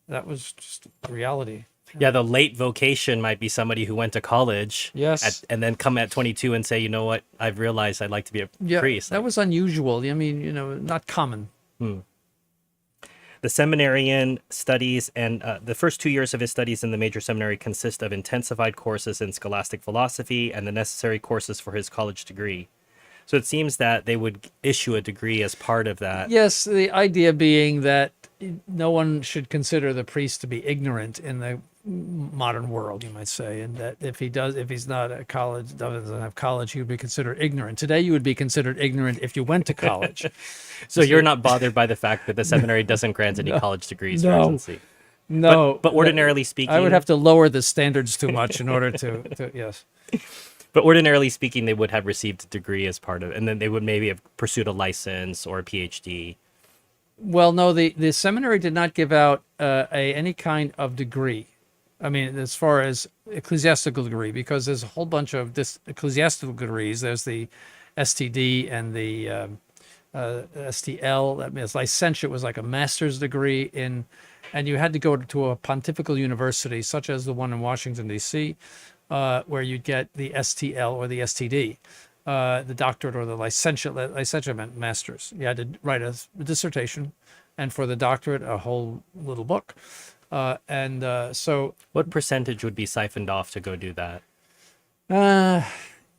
That was just the reality. Yeah, the late vocation might be somebody who went to college, Yes. and then come at 22 and say, you know what, I've realized I'd like to be a priest. That was unusual. I mean, not common. The seminarian studies and the first 2 years of his studies in the major seminary consist of intensified courses in scholastic philosophy and the necessary courses for his college degree. So it seems that they would issue a degree as part of that. Yes, the idea being that no one should consider the priest to be ignorant in the modern world, you might say, and that if he's not at college, doesn't have college, he would be considered ignorant. Today, you would be considered ignorant if you went to college. So you're not bothered by the fact that the seminary doesn't grant any college degrees, Your No. Excellency? No, But ordinarily speaking, I would have to lower the standards too much in order to yes. But ordinarily speaking, they would have received a degree as part of it, and then they would maybe have pursued a license or a PhD. Well, no, the seminary did not give out any kind of degree. I mean, as far as ecclesiastical degree, because there's a whole bunch of this ecclesiastical degrees. There's the STD and the STL. That means licentiate was like a master's degree and you had to go to a pontifical university, such as the one in Washington, D.C., where you'd get the STL or the STD, the doctorate or the licentiate meant master's. You had to write a dissertation, and for the doctorate, a whole little book. So What percentage would be siphoned off to go do that?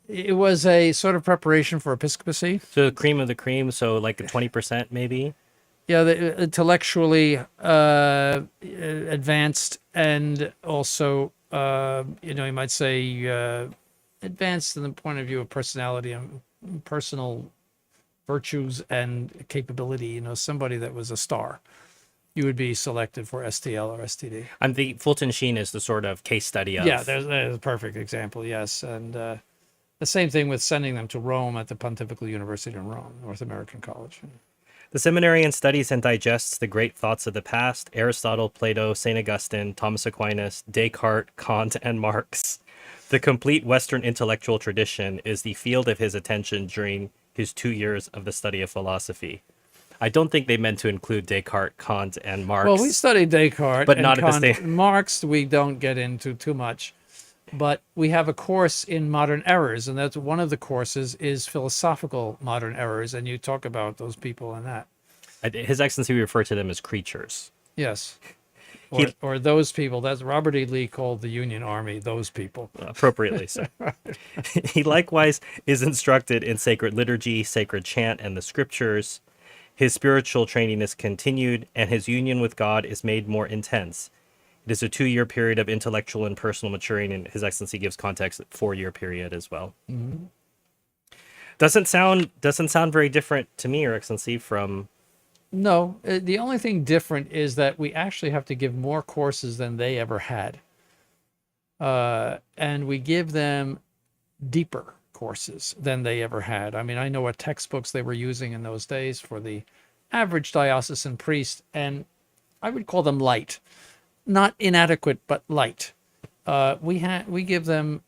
it was a sort of preparation for episcopacy. So the cream of the cream, so like a 20% maybe? Yeah, the intellectually advanced, and also, you might say advanced in the point of view of personality and personal virtues and capability. Somebody that was a star. You would be selected for STL or STD. I'm the Fulton Sheen is the sort of case study of. Yeah, there's a perfect example. Yes, and the same thing with sending them to Rome at the Pontifical University in Rome, North American College. The seminarian studies and digests the great thoughts of the past: Aristotle, Plato, St. Augustine, Thomas Aquinas, Descartes, Kant, and Marx. The complete Western intellectual tradition is the field of his attention during his 2 years of the study of philosophy. I don't think they meant to include Descartes, Kant, and Marx. Well, we studied Descartes, but and not Kant. at the same. Marx, we don't get into too much, but we have a course in modern errors, and that's one of the courses is philosophical modern errors, and you talk about those people in that. His Excellency referred to them as creatures. Yes. He- Or those people. That's Robert E. Lee called the Union Army those people. Appropriately so. He likewise is instructed in sacred liturgy, sacred chant, and the scriptures. His spiritual training is continued, and his union with God is made more intense. It is a 2-year period of intellectual and personal maturing, and His Excellency gives context at 4-year period as well. Mm-hmm. Doesn't sound very different to me, Your Excellency, from. No, the only thing different is that we actually have to give more courses than they ever had. And we give them deeper courses than they ever had. I mean, I know what textbooks they were using in those days for the average diocesan priest, and I would call them light. Not inadequate, but light. We give them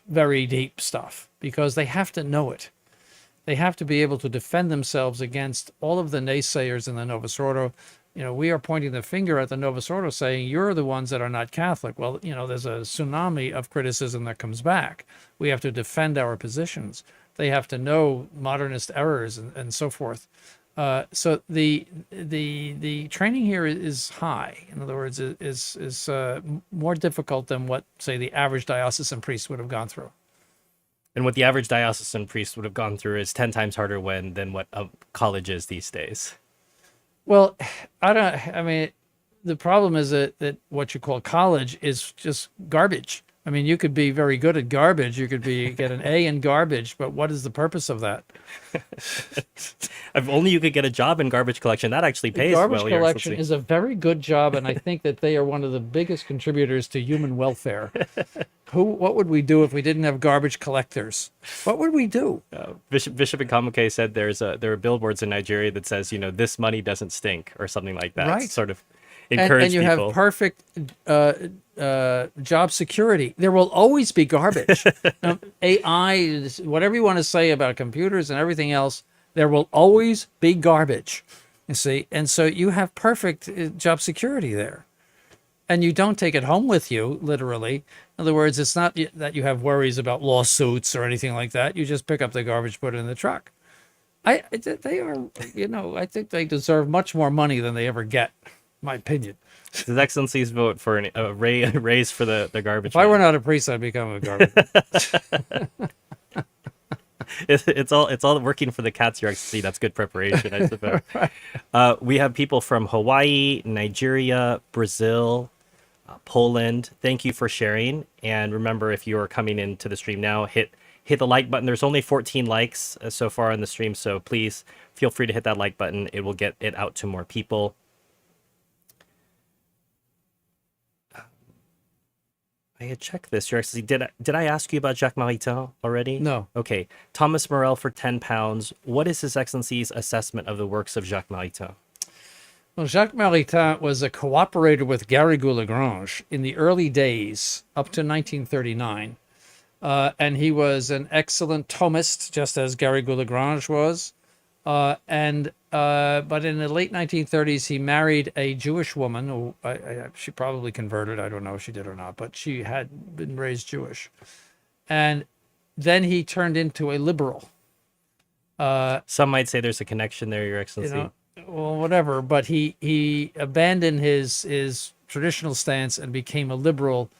very deep stuff because they have to know it. They have to be able to defend themselves against all of the naysayers in the Novus Ordo. We are pointing the finger at the Novus Ordo saying, you're the ones that are not Catholic. Well, there's a tsunami of criticism that comes back. We have to defend our positions. They have to know modernist errors and so forth. So the training here is high. In other words, is more difficult than what, say, the average diocesan priest would have gone through. And what the average diocesan priest would have gone through is 10 times harder than what a college is these days. Well, I mean, the problem is that what you call college is just garbage. I mean, you could be very good at garbage. You could get an A in garbage, but what is the purpose of that? If only you could get a job in garbage collection. That actually pays Garbage well. Your collection Excellency. is a very good job, and I think that they are one of the biggest contributors to human welfare. What would we do if we didn't have garbage collectors? What would we do? Bishop Ikamake said there are billboards in Nigeria that says, this money doesn't stink or something like that. Right. Sort of encourage and you people. have perfect job security. There will always be garbage. AI, whatever you want to say about computers and everything else, there will always be garbage. You see, and so you have perfect job security there. And you don't take it home with you, literally. In other words, it's not that you have worries about lawsuits or anything like that. You just pick up the garbage, put it in the truck. They are, I think they deserve much more money than they ever get, my opinion. His Excellency's vote for a raise for the garbage. If I were not a priest, I'd become a garbage. It's all working for the cats, Your Excellency. That's good preparation, I suppose. Right. We have people from Hawaii, Nigeria, Brazil, Poland. Thank you for sharing. And remember, if you are coming into the stream now, hit the like button. There's only 14 likes so far on the stream, so please feel free to hit that like button. It will get it out to more people. I had checked this, Your Excellency. Did I ask you about Jacqu Marita already? No. Okay. Thomas Morel for £10. What is His Excellency's assessment of the works of Jacqu Marita? Well, Jacqu Marita was a cooperator with Garrigou Lagrange in the early days, up to 1939. And he was an excellent Thomist, just as Garrigou Lagrange was. But in the late 1930s, he married a Jewish woman who she probably converted. I don't know if she did or not, but she had been raised Jewish. And then he turned into a liberal. Some might say there's a connection there, Your Excellency. Well, whatever. But he abandoned his traditional stance and became a liberal.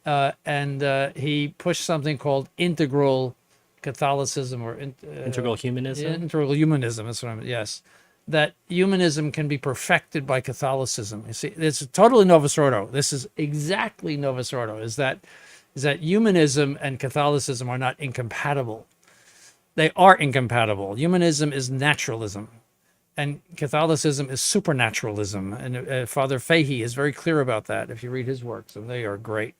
And he pushed something called integral Catholicism or integral humanism. Integral humanism. That's what yes, that humanism can be perfected by Catholicism. You see, it's totally Novus Ordo. This is exactly Novus Ordo. Is that humanism and Catholicism are not incompatible. They are incompatible. Humanism is naturalism, and Catholicism is supernaturalism. And Father Fahey is very clear about that. If you read his works, and they are great.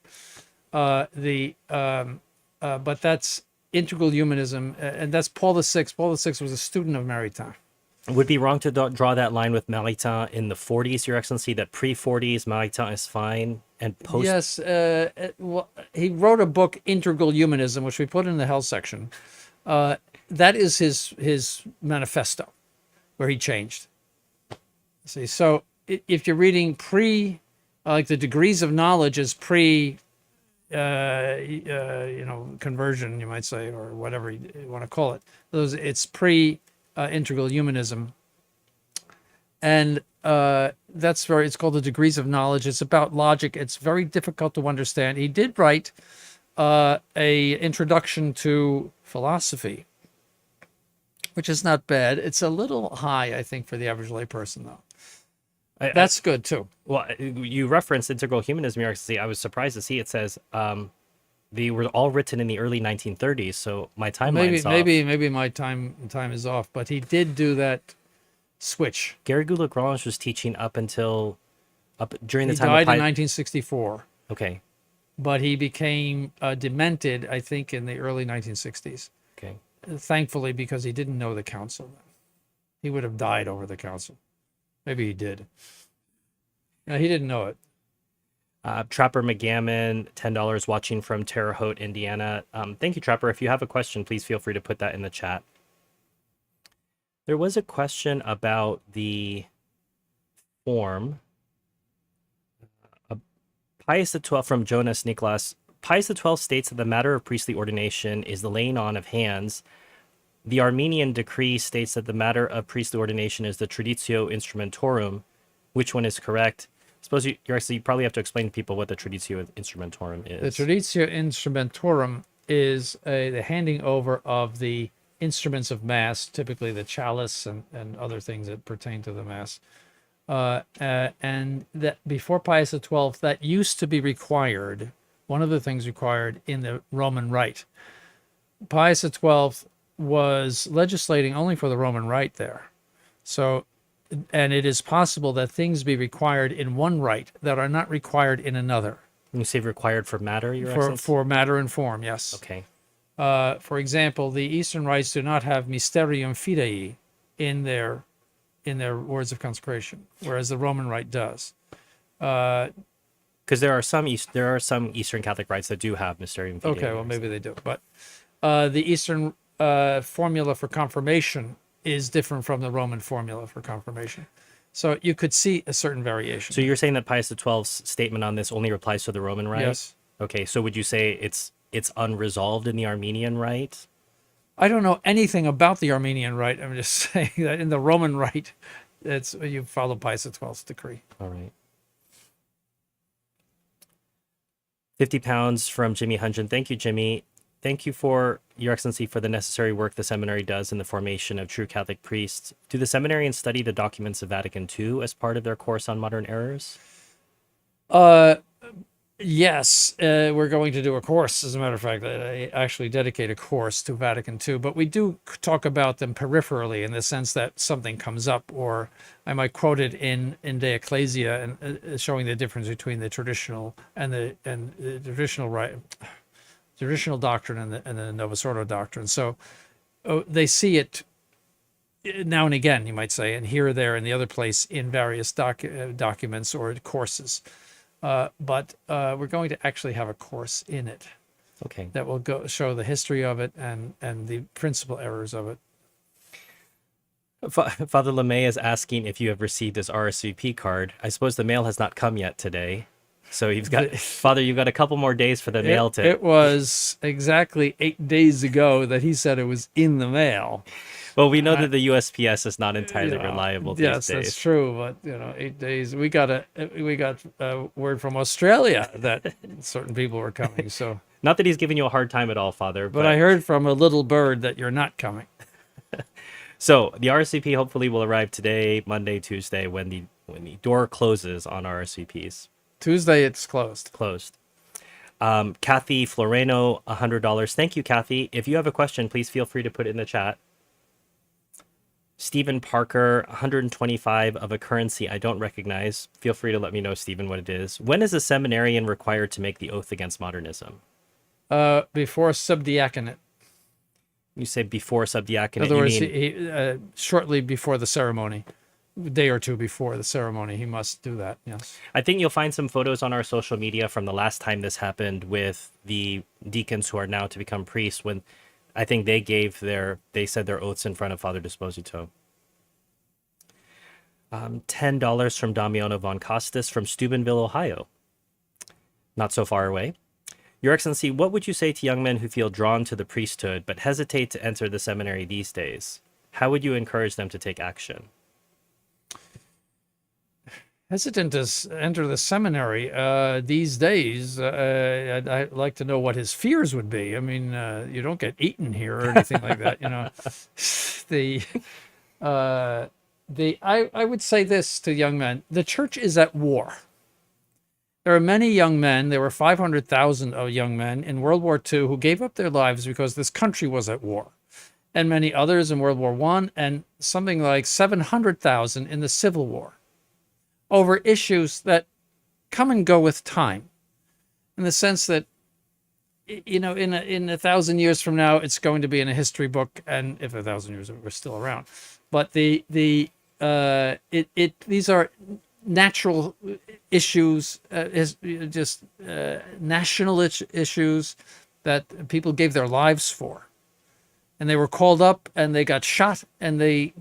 But that's integral humanism, and that's Paul VI. Paul VI was a student of Maritain. Would it be wrong to draw that line with Maritain in the 40s, Your Excellency, that pre-40s Maritain is fine, and post... Yes, well, he wrote a book, Integral Humanism, which we put in the Hell section. That is his manifesto, where he changed. See, so if you're reading like the degrees of knowledge is conversion, you might say, or whatever you want to call it. It's integral humanism, and it's called the degrees of knowledge. It's about logic. It's very difficult to understand. He did write a introduction to philosophy, which is not bad. It's a little high, I think, for the average layperson, though. That's good too. Well, you referenced integral humanism, Your Excellency. I was surprised to see it says they were all written in the early 1930s. So my timeline's off. Maybe my time is off. But he did do that switch. Garrigou Lagrange was teaching up during the time. He died in 1964. Okay. But he became demented, I think, in the early 1960s. Okay. Thankfully, because he didn't know the council. He would have died over the council. Maybe he did. No, he didn't know it. Trapper McGammon, $10, watching from Terre Haute, Indiana. Thank you, Trapper. If you have a question, please feel free to put that in the chat. There was a question about the form. Pius XII from Jonas Niklas. Pius XII states that the matter of priestly ordination is the laying on of hands. The Armenian decree states that the matter of priestly ordination is the traditio instrumentorum. Which one is correct? I suppose you probably have to explain to people what the traditio instrumentorum is. The traditio instrumentorum is the handing over of the instruments of Mass, typically the chalice and other things that pertain to the Mass. And that before Pius XII, that used to be required, one of the things required in the Roman Rite. Pius XII was legislating only for the Roman Rite there. So, and it is possible that things be required in one rite that are not required in another. When you say required for matter, Your Excellency? For matter and form, yes. Okay. For example, the Eastern rites do not have mysterium fidei in their words of consecration, whereas the Roman Rite does. Because there are some Eastern Catholic rites that do have Mysterium Fidei. Okay, well, maybe they do. But the Eastern formula for confirmation is different from the Roman formula for confirmation. So you could see a certain variation. So you're saying that Pius XII's statement on this only applies to the Roman Rite? Yes. Okay, so would you say it's unresolved in the Armenian Rite? I don't know anything about the Armenian Rite. I'm just saying that in the Roman Rite, you follow Pius XII's decree. All right. 50 pounds from Jimmy Hunjan. Thank you, Jimmy. Thank you for Your Excellency for the necessary work the seminary does in the formation of true Catholic priests. Do the seminarians study the documents of Vatican II as part of their course on modern errors? Yes, we're going to do a course. As a matter of fact, I actually dedicate a course to Vatican II, but we do talk about them peripherally in the sense that something comes up, or I might quote it in De Ecclesia, and showing the difference between the traditional and the traditional doctrine and the Novus Ordo doctrine. So they see it now and again, you might say, and here or there in the other place in various documents or courses. But we're going to actually have a course in it. Okay. That will show the history of it and the principal errors of it. Father LeMay is asking if you have received his RSVP card. I suppose the mail has not come yet today. So you've got, Father, you've got a couple more days for the mail to... It was exactly 8 days ago that he said it was in the mail. Well, we know that the USPS is not entirely reliable these days. Yes, that's true. But 8 days. We got a word from Australia that certain people were coming. So not that he's giving you a hard time at all, Father. But I heard from a little bird that you're not coming. So the RSVP hopefully will arrive today, Monday, Tuesday, when the door closes on RSVPs. Tuesday it's closed. Kathy Floreno, $100. Thank you, Kathy. If you have a question, please feel free to put it in the chat. Stephen Parker, 125 of a currency I don't recognize. Feel free to let me know, Stephen, what it is. When is a seminarian required to make the oath against modernism? Before subdiaconate. You say before subdiaconate. In other words, shortly before the ceremony. A day or two before the ceremony, he must do that, yes. I think you'll find some photos on our social media from the last time this happened with the deacons who are now to become priests, when I think they said their oaths in front of Father Disposito. $10 from Damiano von Costas from Steubenville, Ohio. Not so far away. Your Excellency, what would you say to young men who feel drawn to the priesthood but hesitate to enter the seminary these days? How would you encourage them to take action? Hesitant to enter the seminary these days. I'd like to know what his fears would be. I mean, you don't get eaten here or anything like that, you know. I would say this to young men: the church is at war. There are many young men. There were 500,000 young men in World War II who gave up their lives because this country was at war, and many others in World War I, and something like 700,000 in the Civil War, over issues that come and go with time, in the sense that, you know, in 1,000 years from now, it's going to be in a history book, and if 1,000 years we're still around. But these are natural issues, national issues that people gave their lives for, and they were called up and they got shot and they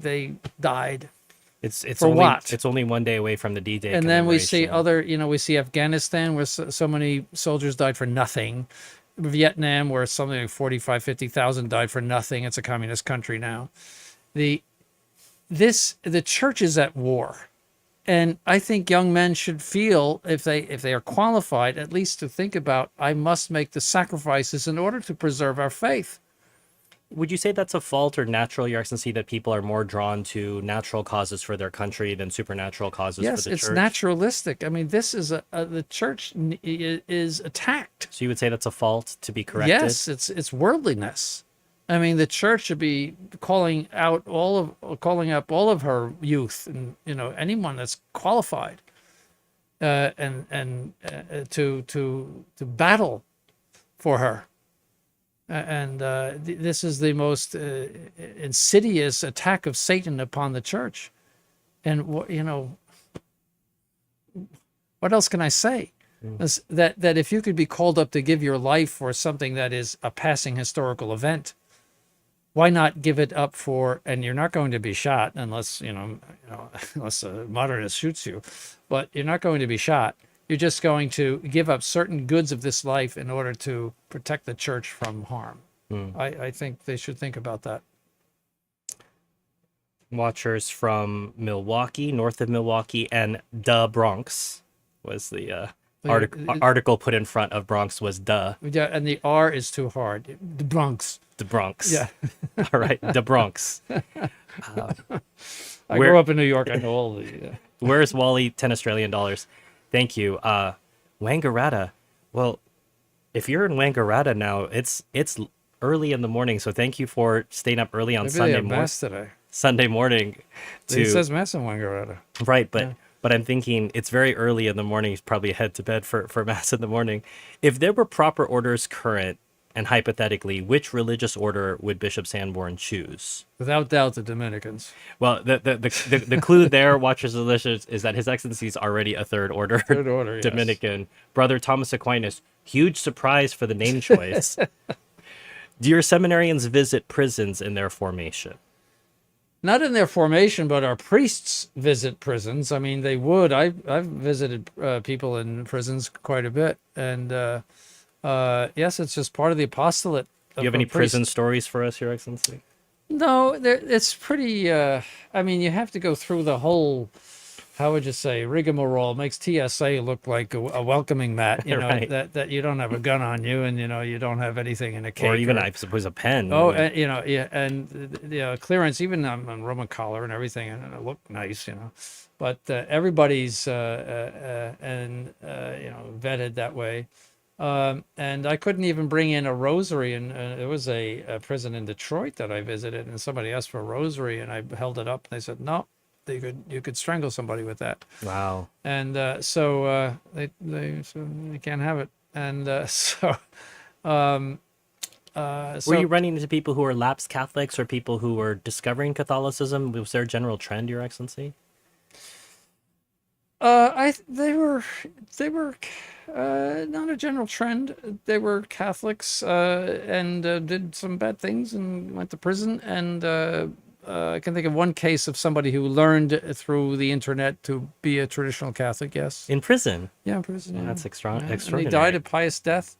died. It's for only, what? It's only one day away from the D-Day. And then we see we see Afghanistan, where so many soldiers died for nothing. Vietnam, where something like 45, 50,000 died for nothing. It's a communist country now. The church is at war. And I think young men should feel, if they are qualified, at least to think about, I must make the sacrifices in order to preserve our faith. Would you say that's a fault or natural, Your Excellency, that people are more drawn to natural causes for their country than supernatural causes for Yes, the it's church? naturalistic. I mean, this is the church is attacked. So you would say that's a fault to be corrected? Yes, it's worldliness. I mean, the church should be calling up all of her youth, and anyone that's qualified, to battle for her. And this is the most insidious attack of Satan upon the church. And what else can I say? That if you could be called up to give your life for something that is a passing historical event, why not give it up for? And you're not going to be shot unless unless a modernist shoots you, but you're not going to be shot. You're just going to give up certain goods of this life in order to protect the church from harm. I think they should think about that. Watchers from Milwaukee, north of Milwaukee, and the Bronx was the article put in front of Bronx was the. Yeah, and the R is too hard. The Bronx. The Bronx. Yeah. All right, the Bronx. I grew up in New York. I know all the. Where's Wally? 10 Australian dollars. Thank you. Wangaratta. Well, if you're in Wangaratta now, it's early in the morning. So thank you for staying up early on Maybe Sunday they have morning. mass today. Sunday morning. It says mass in Wangaratta. Right, but I'm thinking it's very early in the morning. He's probably head to bed for mass in the morning. If there were proper orders current, and hypothetically, which religious order would Bishop Sanborn choose? Without doubt, the Dominicans. Well, the clue there, Watchers of the Listeners, is that His Excellency is already a third order Yes. Dominican. Brother Thomas Aquinas, huge surprise for the name choice. Do your seminarians visit prisons in their formation? Not in their formation, but our priests visit prisons. I mean, they would. I've visited people in prisons quite a bit, and yes, it's just part of the apostolate. Do you have any prison stories for us, Your Excellency? No, it's pretty. I mean, you have to go through the whole. How would you say, rigmarole? Makes TSA look like a welcoming mat. You know, Right. that you don't have a gun on you, and you don't have anything in a cake, Or even, I suppose, a pen. Oh, and, yeah, and the clearance, even on Roman collar and everything, and it looked nice, But everybody's vetted that way. And I couldn't even bring in a rosary, and there was a prison in Detroit that I visited, and somebody asked for a rosary, and I held it up, and they said no. You could strangle somebody with that. Wow. And so they can't have it. And were you running into people who were lapsed Catholics or people who were discovering Catholicism? Was there a general trend, Your Excellency? They were not a general trend. They were Catholics and did some bad things and went to prison. And I can think of one case of somebody who learned through the internet to be a traditional Catholic. Yes, In prison? yeah, in prison. Well, Yeah. that's extraordinary. And he died a pious death.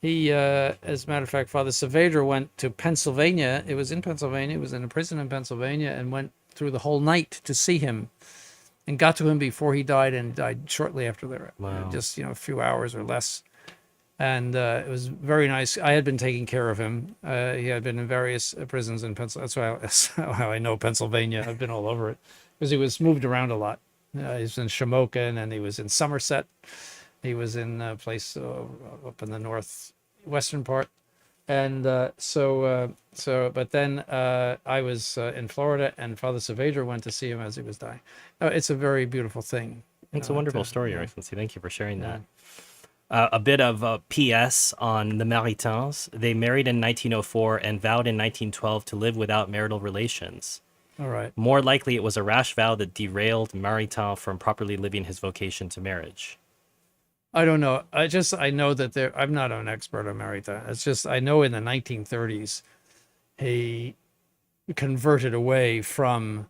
He, as a matter of fact, Father Saavedra went to Pennsylvania. It was in Pennsylvania. He was in a prison in Pennsylvania and went through the whole night to see him, and got to him before he died, and died shortly after that. Wow. Just a few hours or less. And it was very nice. I had been taking care of him. He had been in various prisons in Pennsylvania. That's how I know Pennsylvania. I've been all over it because he was moved around a lot. He was in Shamokin, and he was in Somerset. He was in a place up in the northwestern part. And but then I was in Florida, and Father Saavedra went to see him as he was dying. It's a very beautiful thing. It's a wonderful story, Your Excellency. Thank you for sharing that. A bit of a PS on the Maritans. They married in 1904 and vowed in 1912 to live without marital relations. All right. More likely, it was a rash vow that derailed Maritain from properly living his vocation to marriage. I don't know. I know that I'm not an expert on Marita. It's just, I know in the 1930s, he converted away from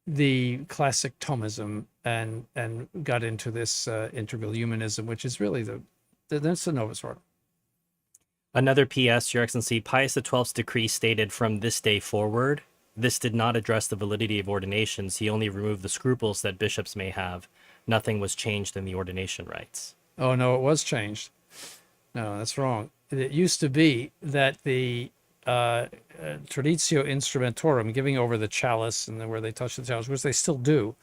the classic Thomism and got into this integral humanism, which is really that's the Novus Ordo. Another PS, Your Excellency, Pius XII's decree stated from this day forward, This did not address the validity of ordinations. He only removed the scruples that bishops may have. Nothing was changed in the ordination rites. Oh, no, it was changed. No, that's wrong. It used to be that the Traditio Instrumentorum, giving over the chalice and where they touch the chalice, which they still do,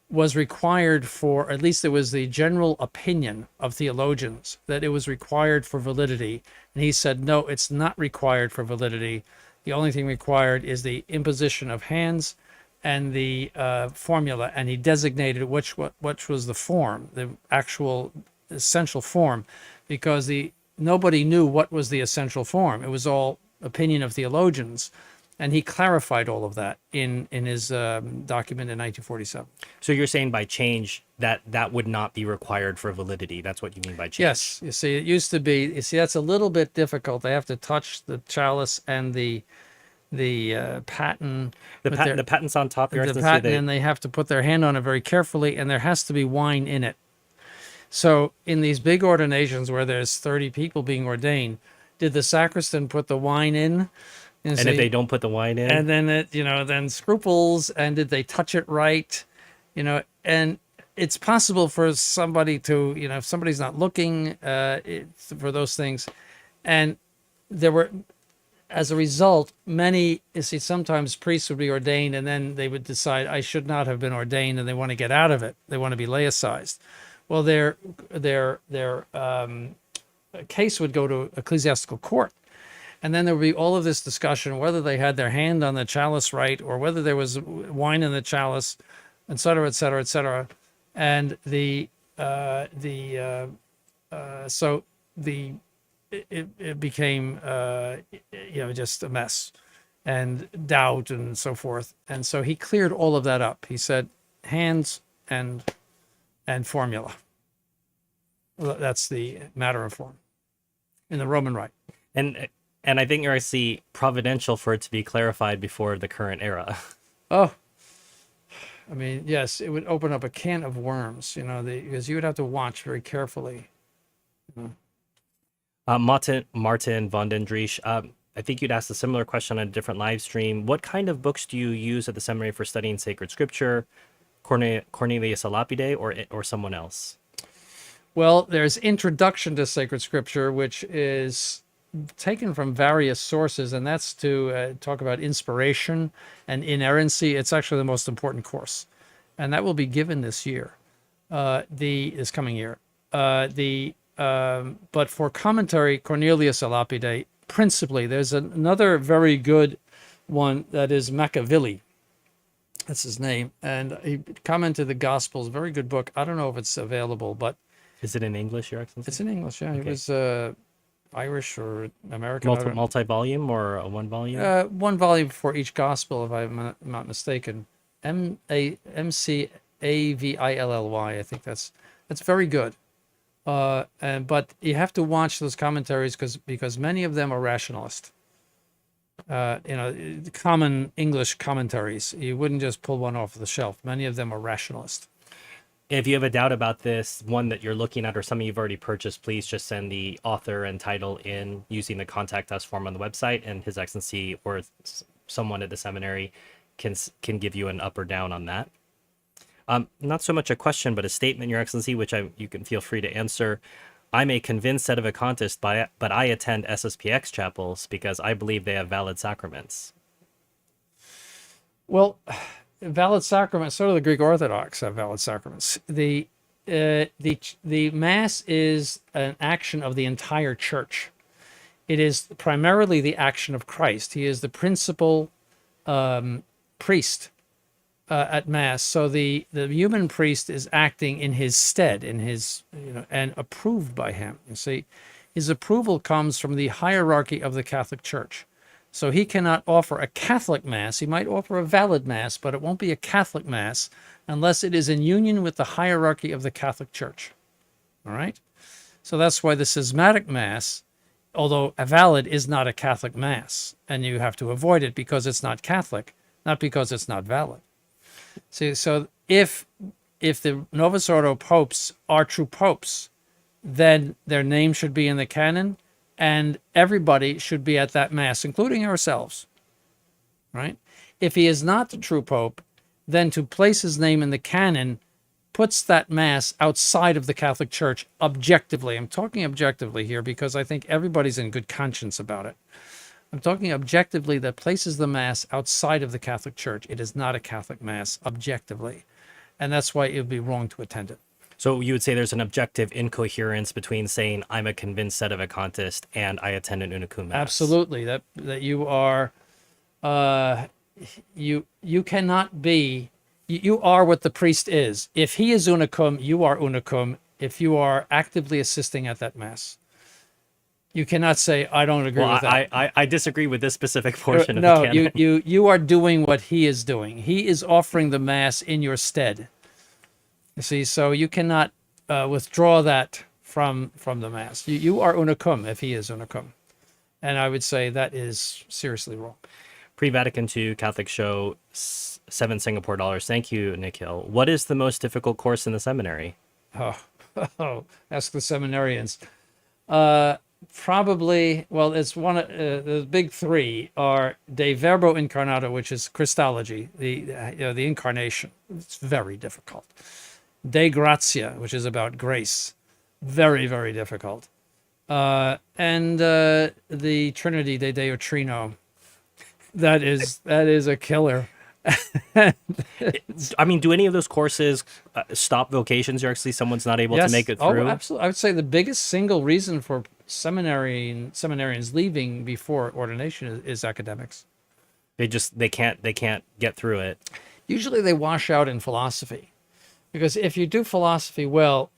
was required for, at least it was the general opinion of theologians, that it was required for validity. And he said, no, it's not required for validity. The only thing required is the imposition of hands and the formula. And he designated which was the form, the actual essential form, because nobody knew what was the essential form. It was all opinion of theologians. And he clarified all of that in his document in 1947. So you're saying by change that would not be required for validity. That's what you mean by change. Yes. You see, it used to be, that's a little bit difficult. They have to touch the chalice and the paten. The patent's on top. The paten, and they have to put their hand on it very carefully, and there has to be wine in it. So in these big ordinations where there's 30 people being ordained, did the sacristan put the wine in? And if they don't put the wine in, and then then scruples, and did they touch it right? And it's possible for somebody to, if somebody's not looking for those things, and there were, as a result, many, sometimes priests would be ordained, and then they would decide, I should not have been ordained, and they want to get out of it. They want to be laicized. Well, their case would go to ecclesiastical court. And then there would be all of this discussion, whether they had their hand on the chalice right, or whether there was wine in the chalice, et cetera, et cetera, et cetera. And it became, just a mess and doubt and so forth. And so he cleared all of that up. He said, hands and formula. Well, that's the matter of form in the Roman Rite. And I think you're actually providential for it to be clarified before the current era. Oh, I mean, yes, it would open up a can of worms, because you would have to watch very carefully. Martin von den Driesch, I think you'd asked a similar question on a different live stream. What kind of books do you use at the seminary for studying sacred scripture? Cornelius a Lapide or someone else? Well, there's Introduction to Sacred Scripture, which is taken from various sources, and that's to talk about inspiration and inerrancy. It's actually the most important course, and that will be given this year, this coming year. But for commentary, Cornelius a Lapide, principally, there's another very good one that is Machiavelli. That's his name, and he commented the Gospels. Very good book. I don't know if it's available, but is it in English, Your Excellency? It's in English. Yeah, okay. It was Irish or American. Multi-volume or a one volume? One volume for each gospel, if I'm not mistaken. MCAVILLY. I think that's very good. But you have to watch those commentaries because many of them are rationalist. Common English commentaries. You wouldn't just pull one off the shelf. Many of them are rationalist. If you have a doubt about this one that you're looking at or something you've already purchased, please just send the author and title in using the contact us form on the website, and His Excellency or someone at the seminary can give you an up or down on that. Not so much a question, but a statement, Your Excellency, which you can feel free to answer. I'm a convinced sedevacantist, but I attend SSPX chapels because I believe they have valid sacraments. Well, valid sacraments, so do the Greek Orthodox have valid sacraments. The Mass is an action of the entire church. It is primarily the action of Christ. He is the principal priest at Mass. So the human priest is acting in his stead, and approved by him. You see, his approval comes from the hierarchy of the Catholic Church. So he cannot offer a Catholic Mass. He might offer a valid Mass, but it won't be a Catholic Mass unless it is in union with the hierarchy of the Catholic Church. All right? So that's why the schismatic Mass, although valid, is not a Catholic Mass. And you have to avoid it because it's not Catholic, not because it's not valid. See, so if the Novus Ordo popes are true popes, then their name should be in the canon, and everybody should be at that Mass, including ourselves, right? If he is not the true pope, then to place his name in the canon puts that mass outside of the Catholic Church objectively. I'm talking objectively here because I think everybody's in good conscience about it. I'm talking objectively, that places the mass outside of the Catholic Church. It is not a Catholic mass objectively, and that's why it would be wrong to attend it. So you would say there's an objective incoherence between saying I'm a convinced sedevacantist and I attend an unicum mass. Absolutely, that you are, you cannot be, you are what the priest is. If he is unicum, you are unicum. If you are actively assisting at that mass, you cannot say I don't agree with that. I disagree with this specific portion of No, the canon. you are doing what he is doing. He is offering the mass in your stead. You see, so you cannot withdraw that from the mass. You are unicum if he is unicum, and I would say that is seriously wrong. Pre-Vatican II Catholic show, $7 Singapore. Thank you, Nikhil. What is the most difficult course in the seminary? Oh, ask the seminarians. Probably, well, it's one of the big three are De Verbo Incarnato, which is Christology, the incarnation. It's very difficult. De Gratia, which is about grace, very, very difficult. And the Trinity, De Deo Trino, that is a killer. I mean, do any of those courses stop vocations? Or actually, someone's not able to make it through. Oh, absolutely. I would say the biggest single reason for seminarians leaving before ordination is academics. They can't get through it. Usually, they wash out in philosophy, because if you do philosophy well,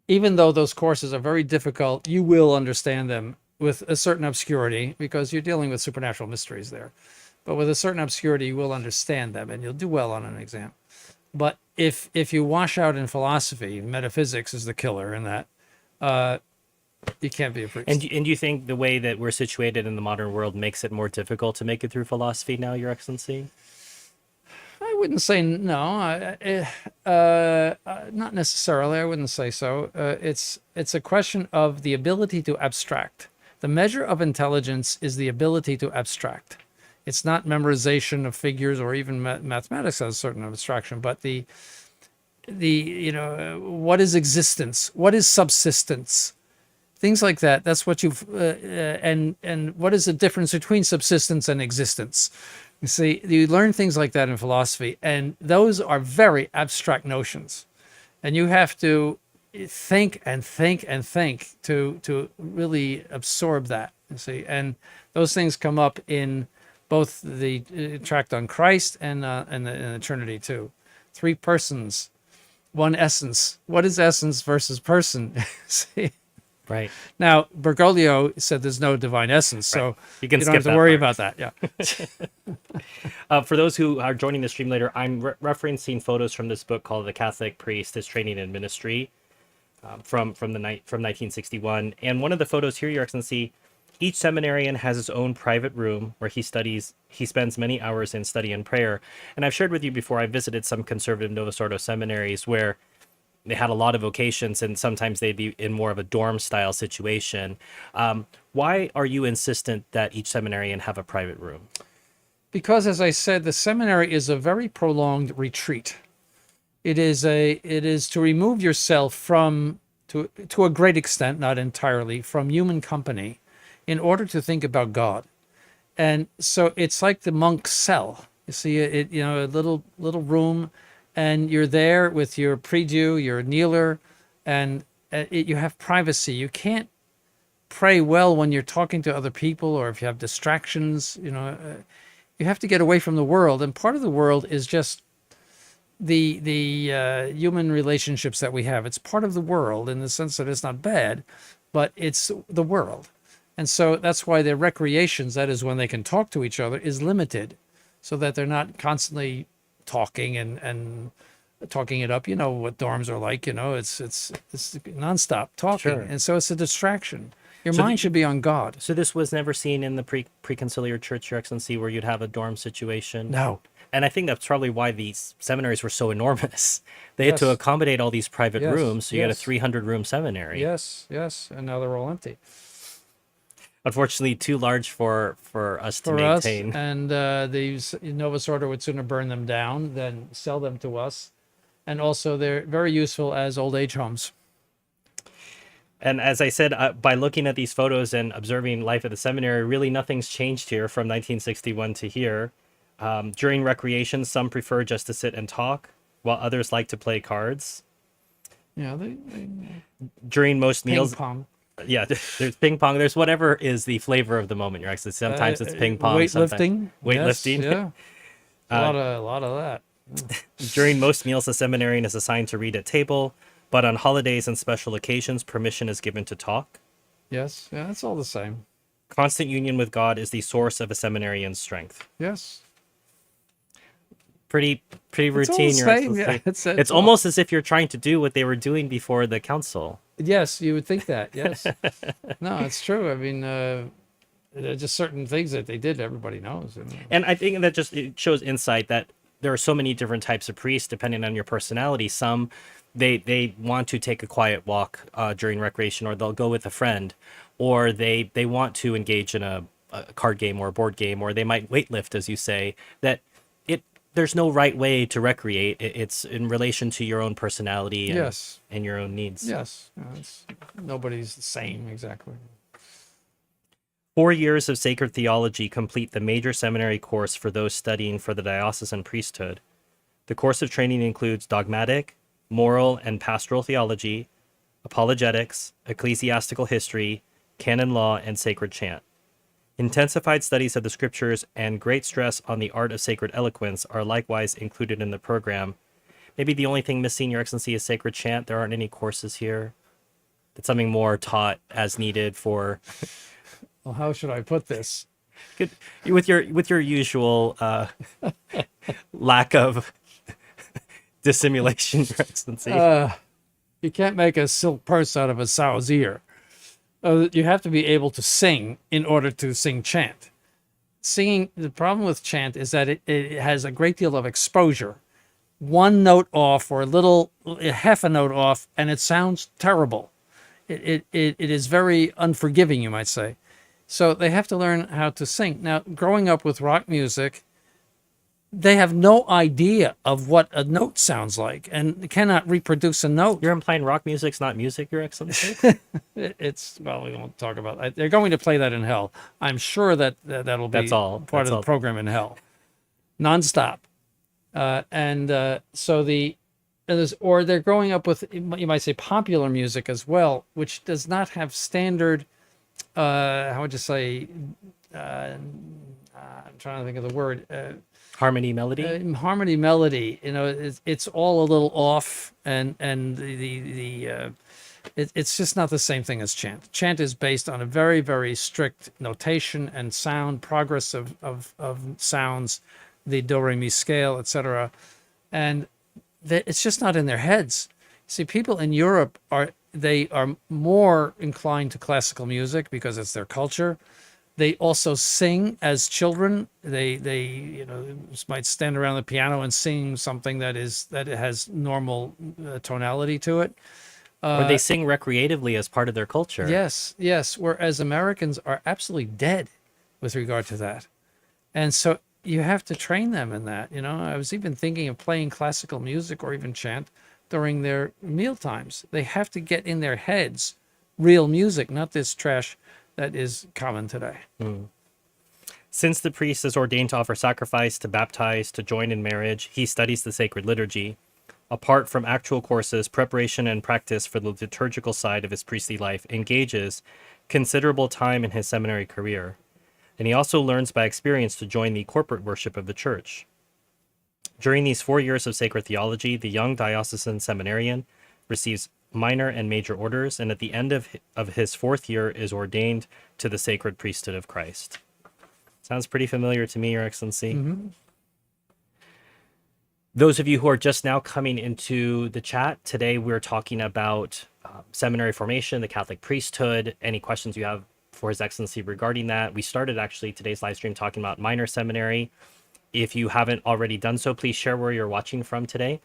even though those courses are very difficult, you will understand them with a certain obscurity because you're dealing with supernatural mysteries there. But with a certain obscurity, you will understand them and you'll do well on an exam. But if you wash out in philosophy, metaphysics is the killer in that, you can't be a priest. And do you think the way that we're situated in the modern world makes it more difficult to make it through philosophy now, Your Excellency? I wouldn't say no. Not necessarily. I wouldn't say so. It's a question of the ability to abstract. The measure of intelligence is the ability to abstract. It's not memorization of figures, or even mathematics has a certain abstraction, but the what is existence? What is subsistence? Things like that. That's what you've and what is the difference between subsistence and existence? You see, you learn things like that in philosophy, and those are very abstract notions, and you have to think and think and think to really absorb that. You see, and those things come up in both the tract on Christ and the Trinity too. 3 persons, 1 essence. What is essence versus person? See? Right. Now, Bergoglio said there's no divine essence, so right. You don't have to worry about that. Yeah. For those who are joining the stream later, I'm referencing photos from this book called The Catholic Priest, His Training in Ministry, from 1961. And one of the photos here, Your Excellency, each seminarian has his own private room where he spends many hours in study and prayer. And I've shared with you before, I visited some conservative Novus Ordo seminaries where they had a lot of vocations, and sometimes they'd be in more of a dorm style situation. Why are you insistent that each seminarian have a private room? Because, as I said, the seminary is a very prolonged retreat. It is to remove yourself from, to a great extent, not entirely, from human company, in order to think about God. And so it's like the monk's cell. You see, a little room, and you're there with your prie-dieu, your kneeler, and you have privacy. You can't pray well when you're talking to other people, or if you have distractions. You have to get away from the world, and part of the world is just the human relationships that we have. It's part of the world in the sense that it's not bad, but it's the world. And so that's why their recreations, that is when they can talk to each other, is limited, so that they're not constantly talking and talking it up. You know what dorms are like, it's nonstop talking. Sure. And so it's a distraction. Your mind should be on God. So this was never seen in the pre-conciliar church, Your Excellency, where you'd have a dorm situation? No. And I think that's probably why these seminaries were so enormous. They had to accommodate all these private rooms, so you had a 300-room seminary. Yes, and now they're all empty. unfortunately too large for us to for us, maintain. and the Novus Order would sooner burn them down than sell them to us. And also, they're very useful as old age homes. And as I said, by looking at these photos and observing life at the seminary, really nothing's changed here from 1961 to here. During recreation, some prefer just to sit and talk, while others like to play cards. Yeah, During most ping meals, pong, yeah, there's ping pong. There's whatever is the flavor of the moment. You're actually sometimes it's ping pong, sometimes weightlifting, weightlifting. Yes, yeah, a lot of that. During most meals, a seminarian is assigned to read at table, but on holidays and special occasions, permission is given to talk. Yes, yeah, it's all the same. Constant union with God is the source of a seminarian's strength. Yes, Pretty it's all the routine. same. Yeah, It's almost as if you're trying to do what they were doing before the council. Yes, you would think that. Yes, no, it's true. I mean, there are just certain things that they did. Everybody knows. And I think that just it shows insight that there are so many different types of priests depending on your personality. Some they want to take a quiet walk during recreation, or they'll go with a friend, or they want to engage in a card game or a board game, or they might weightlift, as you say. That there's no right way to recreate. It's in relation to your own personality and, Yes, and your own needs. yes, nobody's the same exactly. 4 years of sacred theology complete the major seminary course for those studying for the diocesan priesthood. The course of training includes dogmatic, moral, and pastoral theology, apologetics, ecclesiastical history, canon law, and sacred chant. Intensified studies of the scriptures and great stress on the art of sacred eloquence are likewise included in the program. Maybe the only thing missing, Your Excellency, is sacred chant. There aren't any courses here. It's something more taught as needed for... Well, how should I put this? Good. With your usual lack of dissimulation, Your Excellency. You can't make a silk purse out of a sow's ear. You have to be able to sing in order to sing chant. Singing, the problem with chant is that it has a great deal of exposure. One note off or half a note off, and it sounds terrible. It is very unforgiving, you might say. So they have to learn how to sing. Now, growing up with rock music, they have no idea of what a note sounds like and cannot reproduce a note. You're implying rock music's not music, Your Excellency? Well, we won't talk about that. They're going to play that in hell. I'm sure that'll be part of the program in hell. Nonstop. Or they're growing up with, you might say, popular music as well, which does not have standard, how would you say, I'm trying to think of the word, Harmony melody? Harmony melody. It's all a little off, and it's just not the same thing as chant. Chant is based on a very, very strict notation and sound, progress of sounds, the do, re, mi scale, etc. And it's just not in their heads. See, people in Europe are more inclined to classical music because it's their culture. They also sing as children. They might stand around the piano and sing something that has normal tonality to it. Or they sing recreatively as part of their culture. Yes. Whereas Americans are absolutely dead with regard to that, and so you have to train them in that. I was even thinking of playing classical music or even chant during their meal times. They have to get in their heads real music, not this trash that is common today. Since the priest is ordained to offer sacrifice, to baptize, to join in marriage, he studies the sacred liturgy. Apart from actual courses, preparation and practice for the liturgical side of his priestly life engages considerable time in his seminary career. And he also learns by experience to join the corporate worship of the church. During these 4 years of sacred theology, the young diocesan seminarian receives minor and major orders, and at the end of his 4th year is ordained to the sacred priesthood of Christ. Sounds pretty familiar to me, Your Excellency. Mm-hmm. Those of you who are just now coming into the chat, today we're talking about seminary formation, the Catholic priesthood. Any questions you have for His Excellency regarding that? We started actually today's live stream talking about minor seminary. If you haven't already done so, please share where you're watching from today.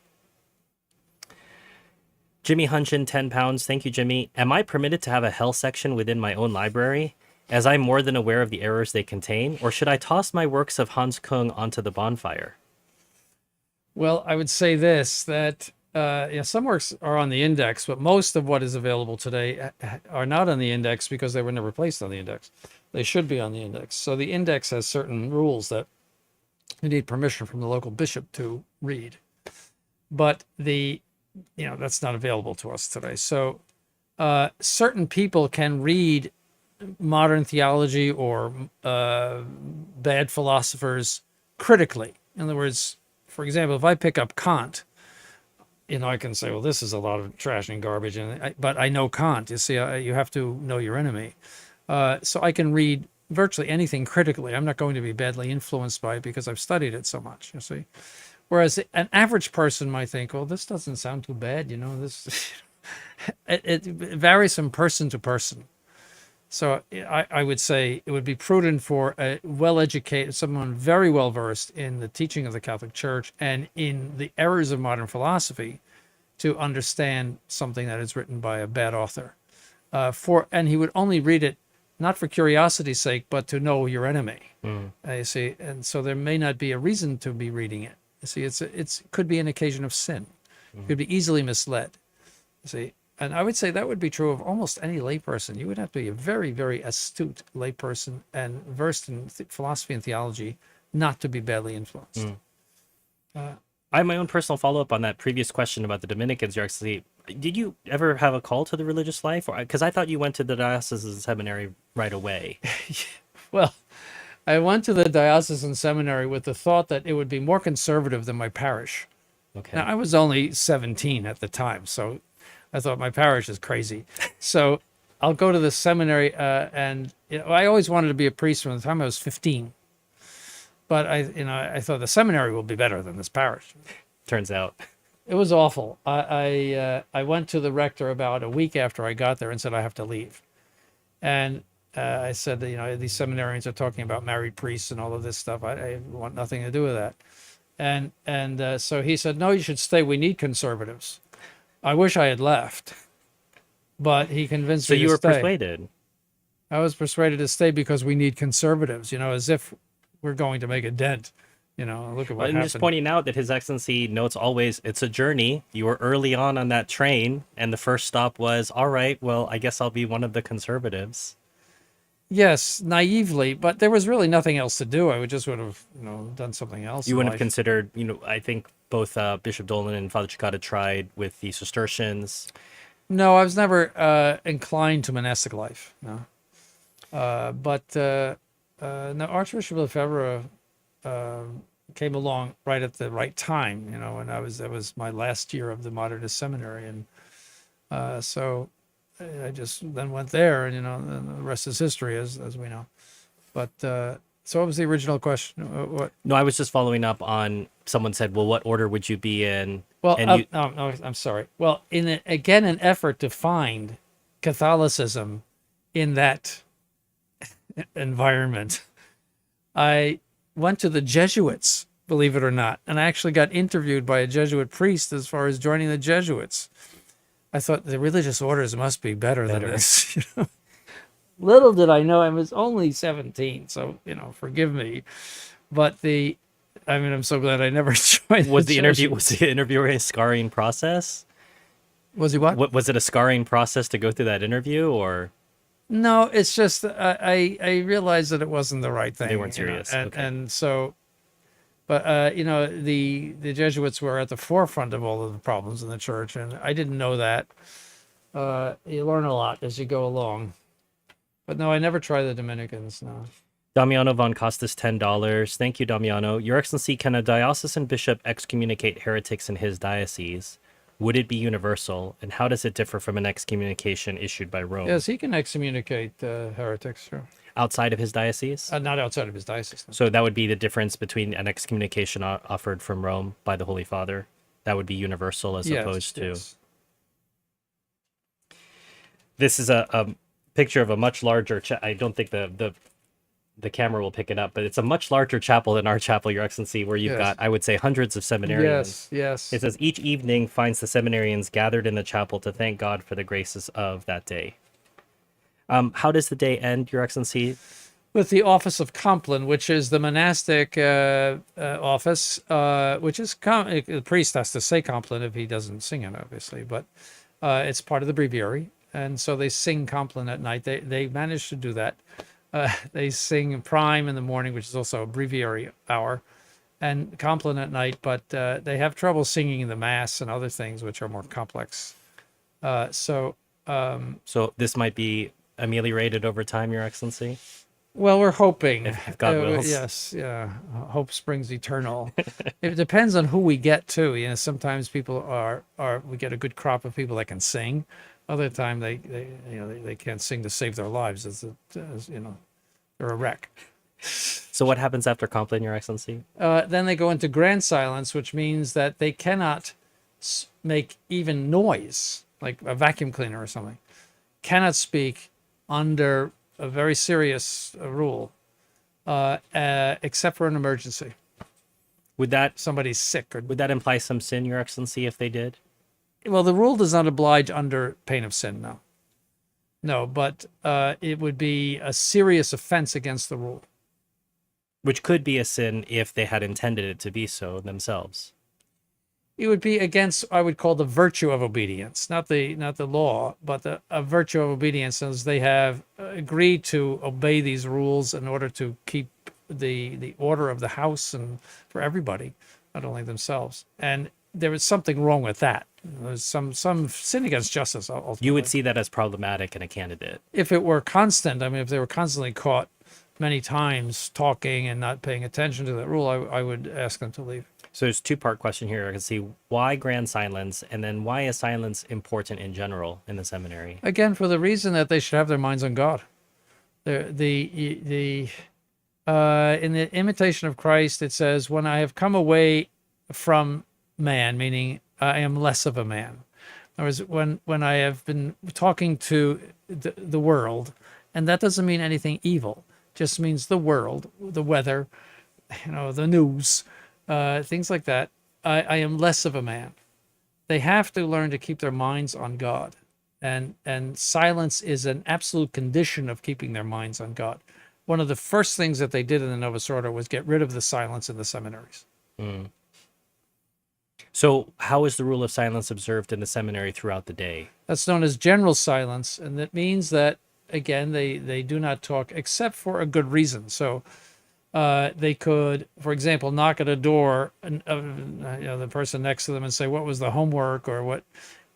Jimmy Hunchin, £10. Thank you, Jimmy. Am I permitted to have a hell section within my own library? as I'm more than aware of the errors they contain, or should I toss my works of Hans Kung onto the bonfire? Well, I would say this, that some works are on the index, but most of what is available today are not on the index because they were never placed on the index. They should be on the index. So the index has certain rules that you need permission from the local bishop to read. But that's not available to us today. So certain people can read modern theology or bad philosophers critically. In other words, for example, if I pick up Kant, I can say, well, this is a lot of trash and garbage, but I know Kant. You see, you have to know your enemy. So I can read virtually anything critically. I'm not going to be badly influenced by it because I've studied it so much, you see. Whereas an average person might think, well, this doesn't sound too bad, this it varies from person to person. So I would say it would be prudent for a well-educated, someone very well-versed in the teaching of the Catholic Church and in the errors of modern philosophy to understand something that is written by a bad author. And he would only read it not for curiosity's sake, but to know your enemy. You see, and so there may not be a reason to be reading it. You see, it could be an occasion of sin. It could be easily misled. You see, and I would say that would be true of almost any layperson. You would have to be a very, very astute layperson and versed in philosophy and theology not to be badly influenced. I have my own personal follow-up on that previous question about the Dominicans, Your Excellency. Did you ever have a call to the religious life? Because I thought you went to the diocesan seminary right away. Well, I went to the diocesan seminary with the thought that it would be more conservative than my parish. Okay. Now, I was only 17 at the time, so I thought my parish is crazy. So I'll go to the seminary, and I always wanted to be a priest from the time I was 15. But I thought the seminary will be better than this parish. Turns out. It was awful. I went to the rector about a week after I got there and said I have to leave. And I said, these seminarians are talking about married priests and all of this stuff. I want nothing to do with that. And so he said, no, you should stay. We need conservatives. I wish I had left, but he convinced me to stay. So you were persuaded? I was persuaded to stay because we need conservatives, as if we're going to make a dent. Look at what happened. I'm just pointing out that His Excellency notes always, it's a journey. You were early on that train, and the first stop was, all right, well, I guess I'll be one of the conservatives. Yes, naively, but there was really nothing else to do. I would have, done something else. You wouldn't have considered, I think both Bishop Dolan and Father Chicata tried with the Cistercians. No, I was never inclined to monastic life. No, but no, Archbishop Lefebvre came along right at the right time. When that was my last year of the Modernist Seminary, and so I just then went there, and and the rest is history, as we know. But so what was the original question? What? No, I was just following up on someone said, well, what order would you be in? Well, no, I'm sorry. Well, in an effort to find Catholicism in that environment, I went to the Jesuits, believe it or not, and I actually got interviewed by a Jesuit priest as far as joining the Jesuits. I thought the religious orders must be better than this. Little did I know I was only 17, so forgive me. But I'm so glad I never joined. Was the interview a scarring process? Was he what? Was it a scarring process to go through that interview, or? No, it's just I realized that it wasn't the right thing. They weren't serious, and so. But the Jesuits were at the forefront of all of the problems in the church, and I didn't know that. You learn a lot as you go along. But no, I never tried the Dominicans. No. Damiano von Costas, $10. Thank you, Damiano. Your Excellency, can a diocesan bishop excommunicate heretics in his diocese? Would it be universal, and how does it differ from an excommunication issued by Rome? Yes, he can excommunicate heretics. Sure. Outside of his diocese? Not outside of his diocese. No. So that would be the difference between an excommunication offered from Rome by the Holy Father. That would be universal as opposed to... Yes. This is a picture of a much larger... I don't think the camera will pick it up, but it's a much larger chapel than our chapel, Your Excellency, where you've got, I would say, hundreds of seminarians. Yes. It says, each evening finds the seminarians gathered in the chapel to thank God for the graces of that day. How does the day end, Your Excellency? With the office of Compline, which is the monastic office, which is the priest has to say Compline if he doesn't sing it, obviously, but it's part of the breviary, and so they sing Compline at night. They managed to do that. They sing Prime in the morning, which is also a breviary hour, and Compline at night, but they have trouble singing the Mass and other things which are more complex. So this might be ameliorated over time, Your Excellency. Well, we're hoping. If God wills. Yes, yeah. Hope springs eternal. It depends on who we get too. You know, sometimes people are we get a good crop of people that can sing. Other time they can't sing to save their lives. As they're a wreck. So what happens after Compline, Your Excellency? Then they go into grand silence, which means that they cannot make even noise, like a vacuum cleaner or something. Cannot speak under a very serious rule, except for an emergency. Would that Somebody's sick, or would that imply some sin, Your Excellency, if they did? well, the rule does not oblige under pain of sin. No, but it would be a serious offense against the rule. Which could be a sin if they had intended it to be so themselves. It would be against, I would call, the virtue of obedience, not the law, but a virtue of obedience, as they have agreed to obey these rules in order to keep the order of the house and for everybody, not only themselves. And there is something wrong with that. There's some sin against justice. Ultimately. You would see that as problematic in a candidate. If it were constant, I mean, if they were constantly caught many times talking and not paying attention to that rule, I would ask them to leave. So there's a two-part question here. I can see why grand silence, and then why is silence important in general in the seminary? Again, for the reason that they should have their minds on God. In the Imitation of Christ, it says, "When I have come away from man," meaning I am less of a man. In other words, when I have been talking to the world, and that doesn't mean anything evil, just means the world, the weather, the news. Things like that, I am less of a man. They have to learn to keep their minds on God. And silence is an absolute condition of keeping their minds on God. One of the first things that they did in the Novus Ordo was get rid of the silence in the seminaries. Mm. So how is the rule of silence observed in the seminary throughout the day? That's known as general silence, and that means that, again, they do not talk except for a good reason. So they could, for example, knock at a door, and the person next to them, and say, "What was the homework?" or what,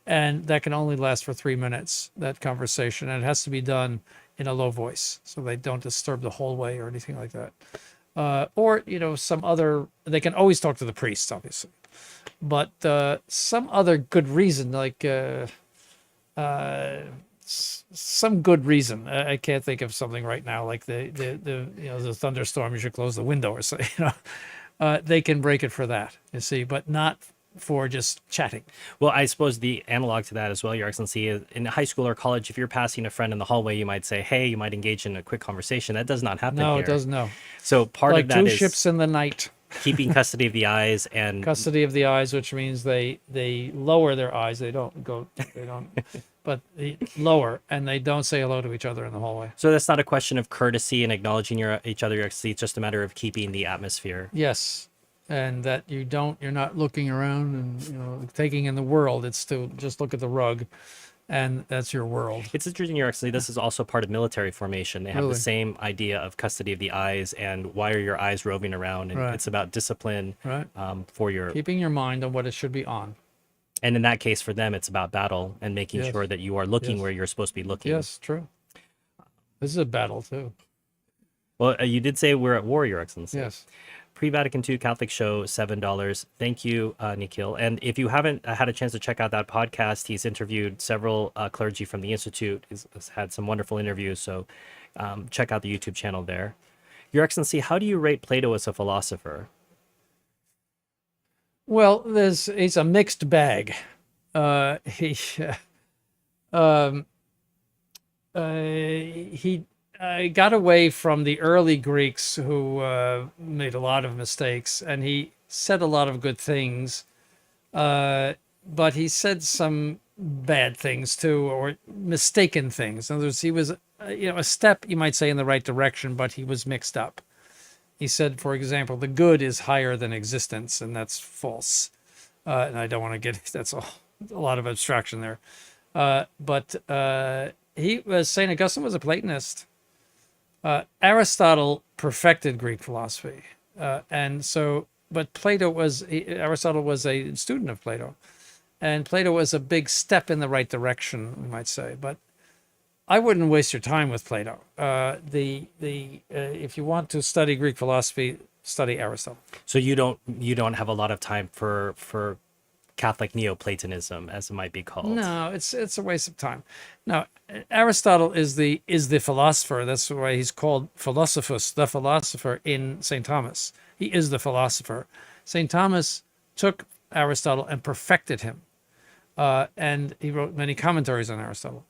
and that can only last for 3 minutes, that conversation, and it has to be done in a low voice so they don't disturb the hallway or anything like that. Or some other. They can always talk to the priest, obviously, but some other good reason, like some good reason. I can't think of something right now, like the thunderstorm, you should close the window or something. They can break it for that, you see, but not for just chatting. Well, I suppose the analog to that as well, Your Excellency, is in high school or college, if you're passing a friend in the hallway, you might say, "Hey," you might engage in a quick conversation. That does not happen No, here. it doesn't. No. So part Like of that two is ships in the night. keeping custody of the eyes and Custody of the eyes, which means they lower their eyes. They don't, but they lower, and they don't say hello to each other in the hallway. So that's not a question of courtesy and acknowledging each other, Your Excellency. It's just a matter of keeping the atmosphere. Yes, and that you're not looking around and taking in the world. It's to just look at the rug, and that's your world. It's interesting, Your Excellency. This is also part of military formation. They have Really? the same idea of custody of the eyes and why are your eyes roving around, and Right. it's about discipline Right. for your. Keeping your mind on what it should be on. And in that case, for them, it's about battle and making Yes. sure that you are looking Yes. where you're supposed to be looking. Yes, true. This is a battle too. Well, you did say we're at war, Your Excellency. Yes. Pre-Vatican II Catholic Show, $7. Thank you, Nikhil. And if you haven't had a chance to check out that podcast, he's interviewed several clergy from the Institute. He's had some wonderful interviews, so check out the YouTube channel there. Your Excellency, how do you rate Plato as a philosopher? Well, he's a mixed bag. He got away from the early Greeks who made a lot of mistakes, and he said a lot of good things, but he said some bad things too, or mistaken things. In other words, he was, a step, you might say, in the right direction, but he was mixed up. He said, for example, the good is higher than existence, and that's false. And I don't want to get, that's a lot of abstraction there. But St. Augustine was a Platonist. Aristotle perfected Greek philosophy. But Aristotle was a student of Plato. And Plato was a big step in the right direction, we might say. But I wouldn't waste your time with Plato. If you want to study Greek philosophy, study Aristotle. So you don't have a lot of time for Catholic Neoplatonism, as it might be called. No, it's a waste of time. Now, Aristotle is the philosopher. That's why he's called Philosophus, the philosopher in St. Thomas. He is the philosopher. St. Thomas took Aristotle and perfected him, and he wrote many commentaries on Aristotle.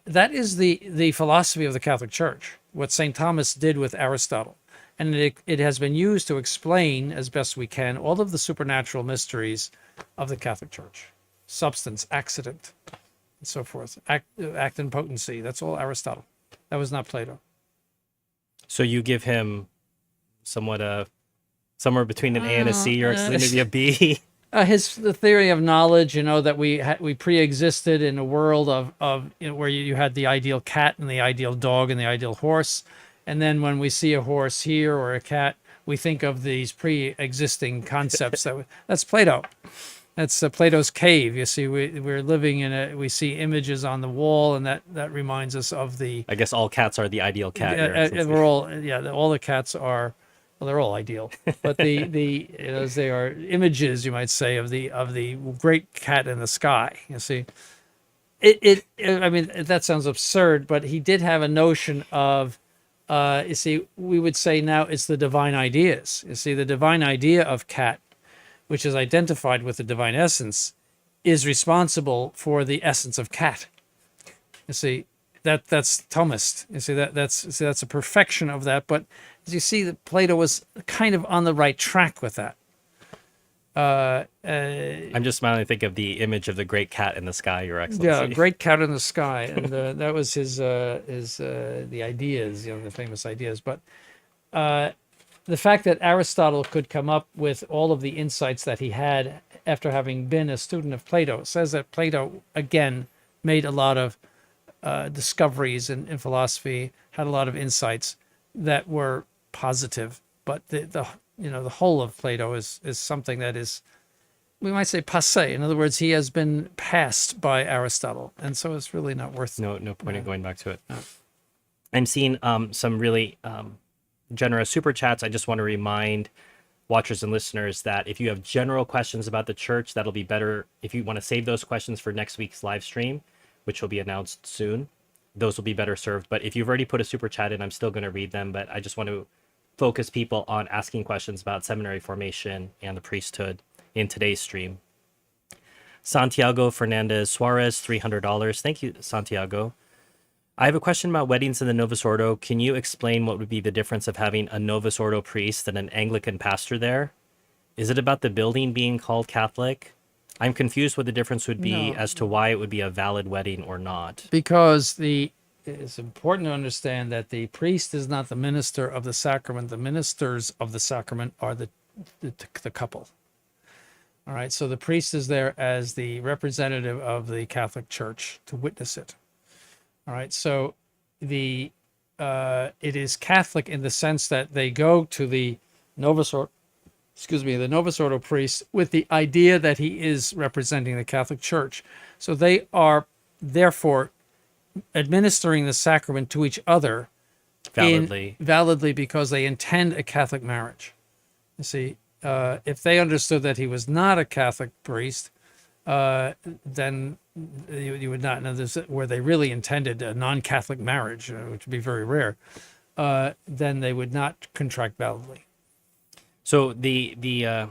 That is the philosophy of the Catholic Church, what St. Thomas did with Aristotle. And it has been used to explain, as best we can, all of the supernatural mysteries of the Catholic Church. Substance, accident, and so forth. Act and potency. That's all Aristotle. That was not Plato. So you give him somewhat somewhere between an A and a C, or maybe a B. The theory of knowledge, that we pre-existed in a world of where you had the ideal cat and the ideal dog and the ideal horse. And then when we see a horse here or a cat, we think of these pre-existing concepts. That's Plato. That's Plato's cave. You see, we're living we see images on the wall, and that reminds us of the. I guess all cats are the ideal cat. All the cats are. Well, they're all ideal, but they are images, you might say, of the great cat in the sky. You see, I mean, that sounds absurd, but he did have a notion of. You see, we would say now it's the divine ideas. You see, the divine idea of cat, which is identified with the divine essence, is responsible for the essence of cat. You see, that's Thomist. You see, that's a perfection of that. But as you see, Plato was kind of on the right track with that. I'm just smiling to think of the image of the great cat in the sky, Your Excellency. Yeah, great cat in the sky, and that was his the ideas, the famous ideas. But the fact that Aristotle could come up with all of the insights that he had after having been a student of Plato says that Plato again made a lot of discoveries in philosophy, had a lot of insights that were positive. But the whole of Plato is something that is, we might say, passé. In other words, he has been passed by Aristotle, and so it's really not worth. No point in going back to it. No. I'm seeing some really generous super chats. I just want to remind watchers and listeners that if you have general questions about the church, that'll be better if you want to save those questions for next week's live stream, which will be announced soon. Those will be better served. But if you've already put a super chat in, I'm still going to read them. But I just want to focus people on asking questions about seminary formation and the priesthood in today's stream. Santiago Fernandez Suarez, $300. Thank you, Santiago. I have a question about weddings in the Novus Ordo. Can you explain what would be the difference of having a Novus Ordo priest and an Anglican pastor there? Is it about the building being called Catholic? I'm confused what the difference would be as to why it would be a valid wedding or not. Because it's important to understand that the priest is not the minister of the sacrament. The ministers of the sacrament are the couple. All right, so the priest is there as the representative of the Catholic Church to witness it. All right, so it is Catholic in the sense that they go to the Novus Ordo priest with the idea that he is representing the Catholic Church. So they are therefore administering the sacrament to each other validly because they intend a Catholic marriage. You see, if they understood that he was not a Catholic priest, then you would not know this, where they really intended a non-Catholic marriage, which would be very rare, then they would not contract validly. So if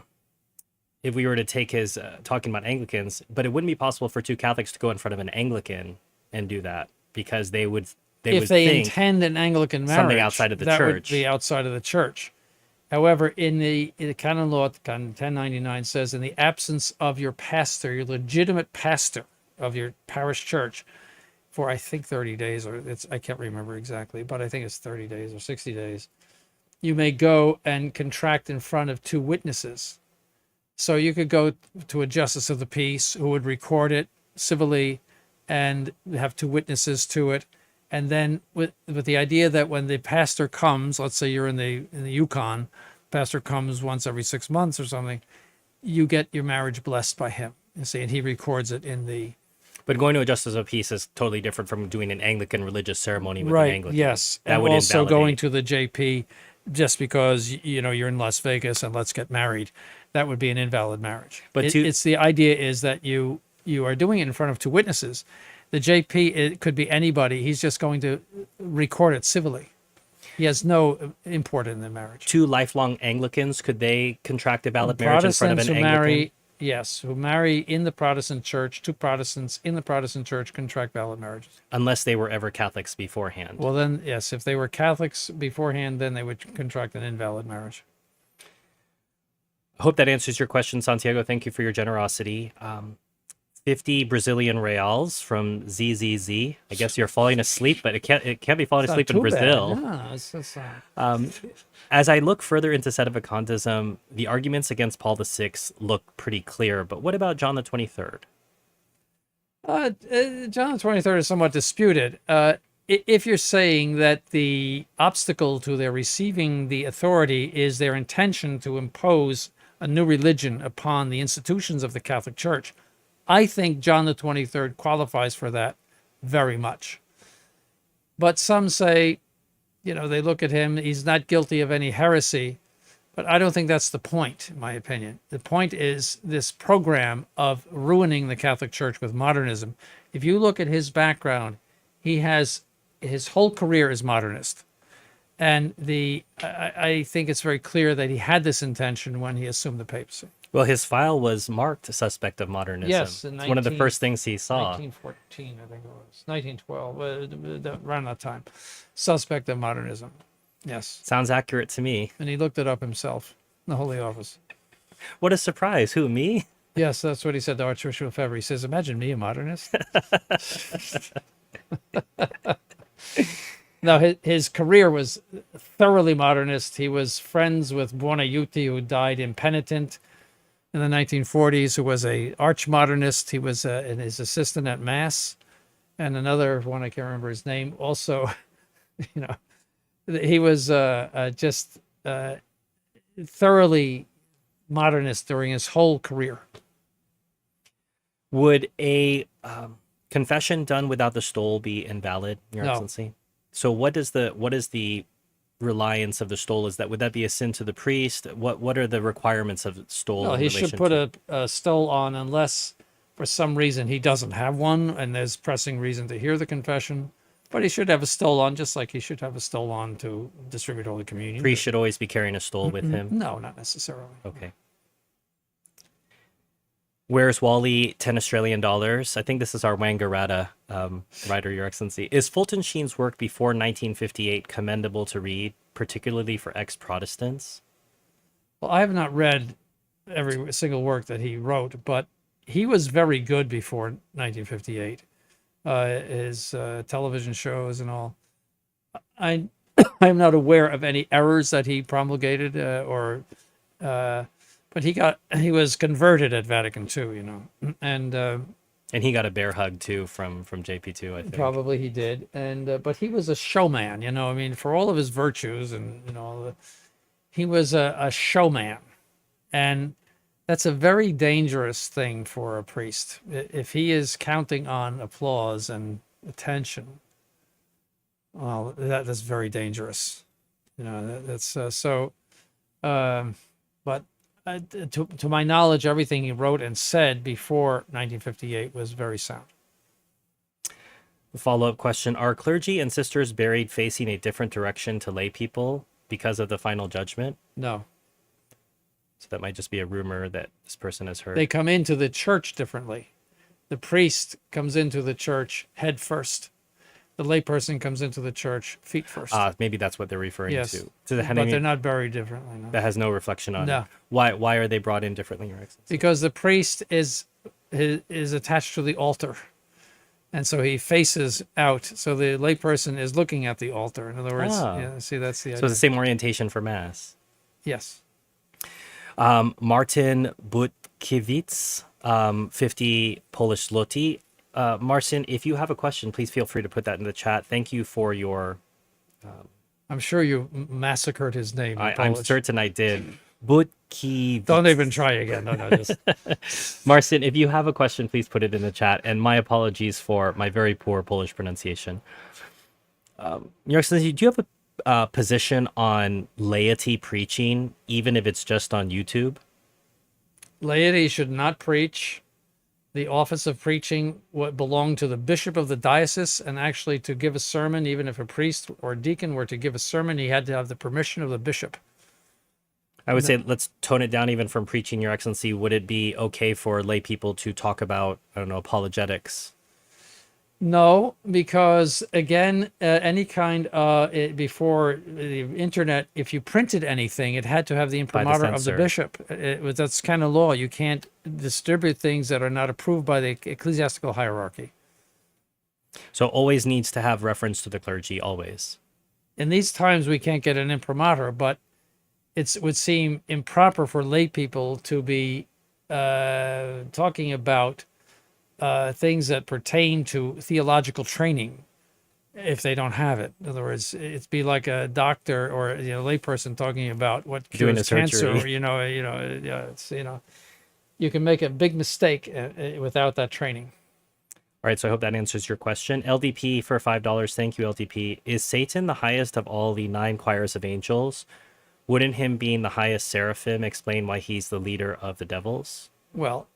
we were to take his talking about Anglicans, but it wouldn't be possible for two Catholics to go in front of an Anglican and do that, because they would if they intend an Anglican marriage, something outside of the church. That would be outside of the church. However, in the canon law, canon 1099 says, in the absence of your pastor, your legitimate pastor, of your parish church for, I think, 30 days, or I can't remember exactly, but I think it's 30 days or 60 days, you may go and contract in front of two witnesses. So you could go to a justice of the peace who would record it civilly and have two witnesses to it. And then with the idea that when the pastor comes, let's say you're in the Yukon, pastor comes once every 6 months or something, you get your marriage blessed by him. You see, and he records it in the... But going to a justice of peace is totally different from doing an Anglican religious ceremony with an Right, Anglican. yes. That And would also invalidate. going to the JP just because, you're in Las Vegas and let's get married. That would be an invalid marriage. But It's the idea is that you are doing it in front of two witnesses. The JP, it could be anybody. He's just going to record it civilly. He has no import in the marriage. Two lifelong Anglicans, could they contract a valid marriage in front of an Protestants who Anglican? who marry in the Protestant church, two Protestants in the Protestant church contract valid marriages. Unless they were ever Catholics beforehand. Well, then, yes, if they were Catholics beforehand, then they would contract an invalid marriage. I hope that answers your question, Santiago. Thank you for your generosity. 50 Brazilian reals from ZZZ. I guess you're falling asleep, but it can't be falling It's not asleep in too bad. Brazil. No, it's not. As I look further into sedevacantism, the arguments against Paul VI look pretty clear. But what about John the 23rd? John the 23rd is somewhat disputed. If you're saying that the obstacle to their receiving the authority is their intention to impose a new religion upon the institutions of the Catholic Church, I think John the 23rd qualifies for that very much. But some say, they look at him, he's not guilty of any heresy, but I don't think that's the point, in my opinion. The point is this program of ruining the Catholic Church with modernism. If you look at his background, his whole career is modernist. And I think it's very clear that he had this intention when he assumed the papacy. Well, his file was marked suspect of modernism. Yes, it's one of the first things he saw. 1914, I think it was. 1912, around that time. Suspect of modernism. Yes. Sounds accurate to me. And he looked it up himself in the Holy Office. What a surprise. Who, me? Yes, that's what he said to Archbishop Lefebvre. He says, imagine me a modernist. No, his career was thoroughly modernist. He was friends with Buonaiuti, who died impenitent in the 1940s, who was a arch-modernist. He was his assistant at Mass. And another one, I can't remember his name, also, he was just thoroughly modernist during his whole career. Would a confession done without the stole be invalid, Your No. Excellency? So what is the reliance of the stole? Would that be a sin to the priest? What are the requirements of stole? No, in he relation should put to- a stole on unless for some reason he doesn't have one and there's pressing reason to hear the confession. But he should have a stole on, just like he should have a stole on to distribute Holy Communion. priest should always be carrying a stole with him. No, not necessarily. Okay. Where's Wally? 10 Australian dollars. I think this is our Wangaratta writer, Your Excellency. Is Fulton Sheen's work before 1958 commendable to read, particularly for ex-Protestants? Well, I have not read every single work that he wrote, but he was very good before 1958. His television shows and all. I'm not aware of any errors that he promulgated but he was converted at Vatican II, And he got a bear hug too from JP2, I think. probably he did. And but he was a showman, for all of his virtues and he was a showman, and that's a very dangerous thing for a priest. If he is counting on applause and attention, well, that's very dangerous. That's so. But to my knowledge, everything he wrote and said before 1958 was very sound. Follow-up question. Are clergy and sisters buried facing a different direction to lay people because of the final judgment? No, So that might just be a rumor that this person has heard. they come into the church differently. The priest comes into the church head first. The layperson comes into the church feet first. Maybe that's what they're referring Yes, to. but they're not buried differently. No. That has no reflection on No. it. Why are they brought in differently, Your Excellency? Because the priest is attached to the altar. And so he faces out. So the layperson is looking at the altar. In other words, Ah. yeah, see, that's the So idea. it's the same orientation for Mass. Yes. Martin Butkiewicz, 50 Polish zloty. Marcin, if you have a question, please feel free to put that in the chat. Thank you for your... I'm sure you massacred his name in I'm Polish. certain I did. Butkiewicz. Don't even try again. No, just... Marcin, if you have a question, please put it in the chat. And my apologies for my very poor Polish pronunciation. Your Excellency, do you have a position on laity preaching, even if it's just on YouTube? Laity should not preach. The office of preaching belonged to the bishop of the diocese, and actually to give a sermon, even if a priest or a deacon were to give a sermon, he had to have the permission of the bishop. I would say let's tone it down even from preaching, Your Excellency. Would it be okay for lay people to talk about, I don't know, apologetics? No, because again, any kind before the internet, if you printed anything, it had to have the imprimatur of the censor. bishop. That's kind of law. You can't distribute things that are not approved by the ecclesiastical hierarchy. So always needs to have reference to the clergy, always. In these times, we can't get an imprimatur, but it would seem improper for lay people to be talking about things that pertain to theological training if they don't have it. In other words, it'd be like a doctor or layperson talking about what Doing cures a surgery. cancer. You can make a big mistake without that training. All right, so I hope that answers your question. LDP for $5. Thank you, LDP. Is Satan the highest of all the 9 choirs of angels? Wouldn't him being the highest seraphim explain why he's the leader of the devils? Well,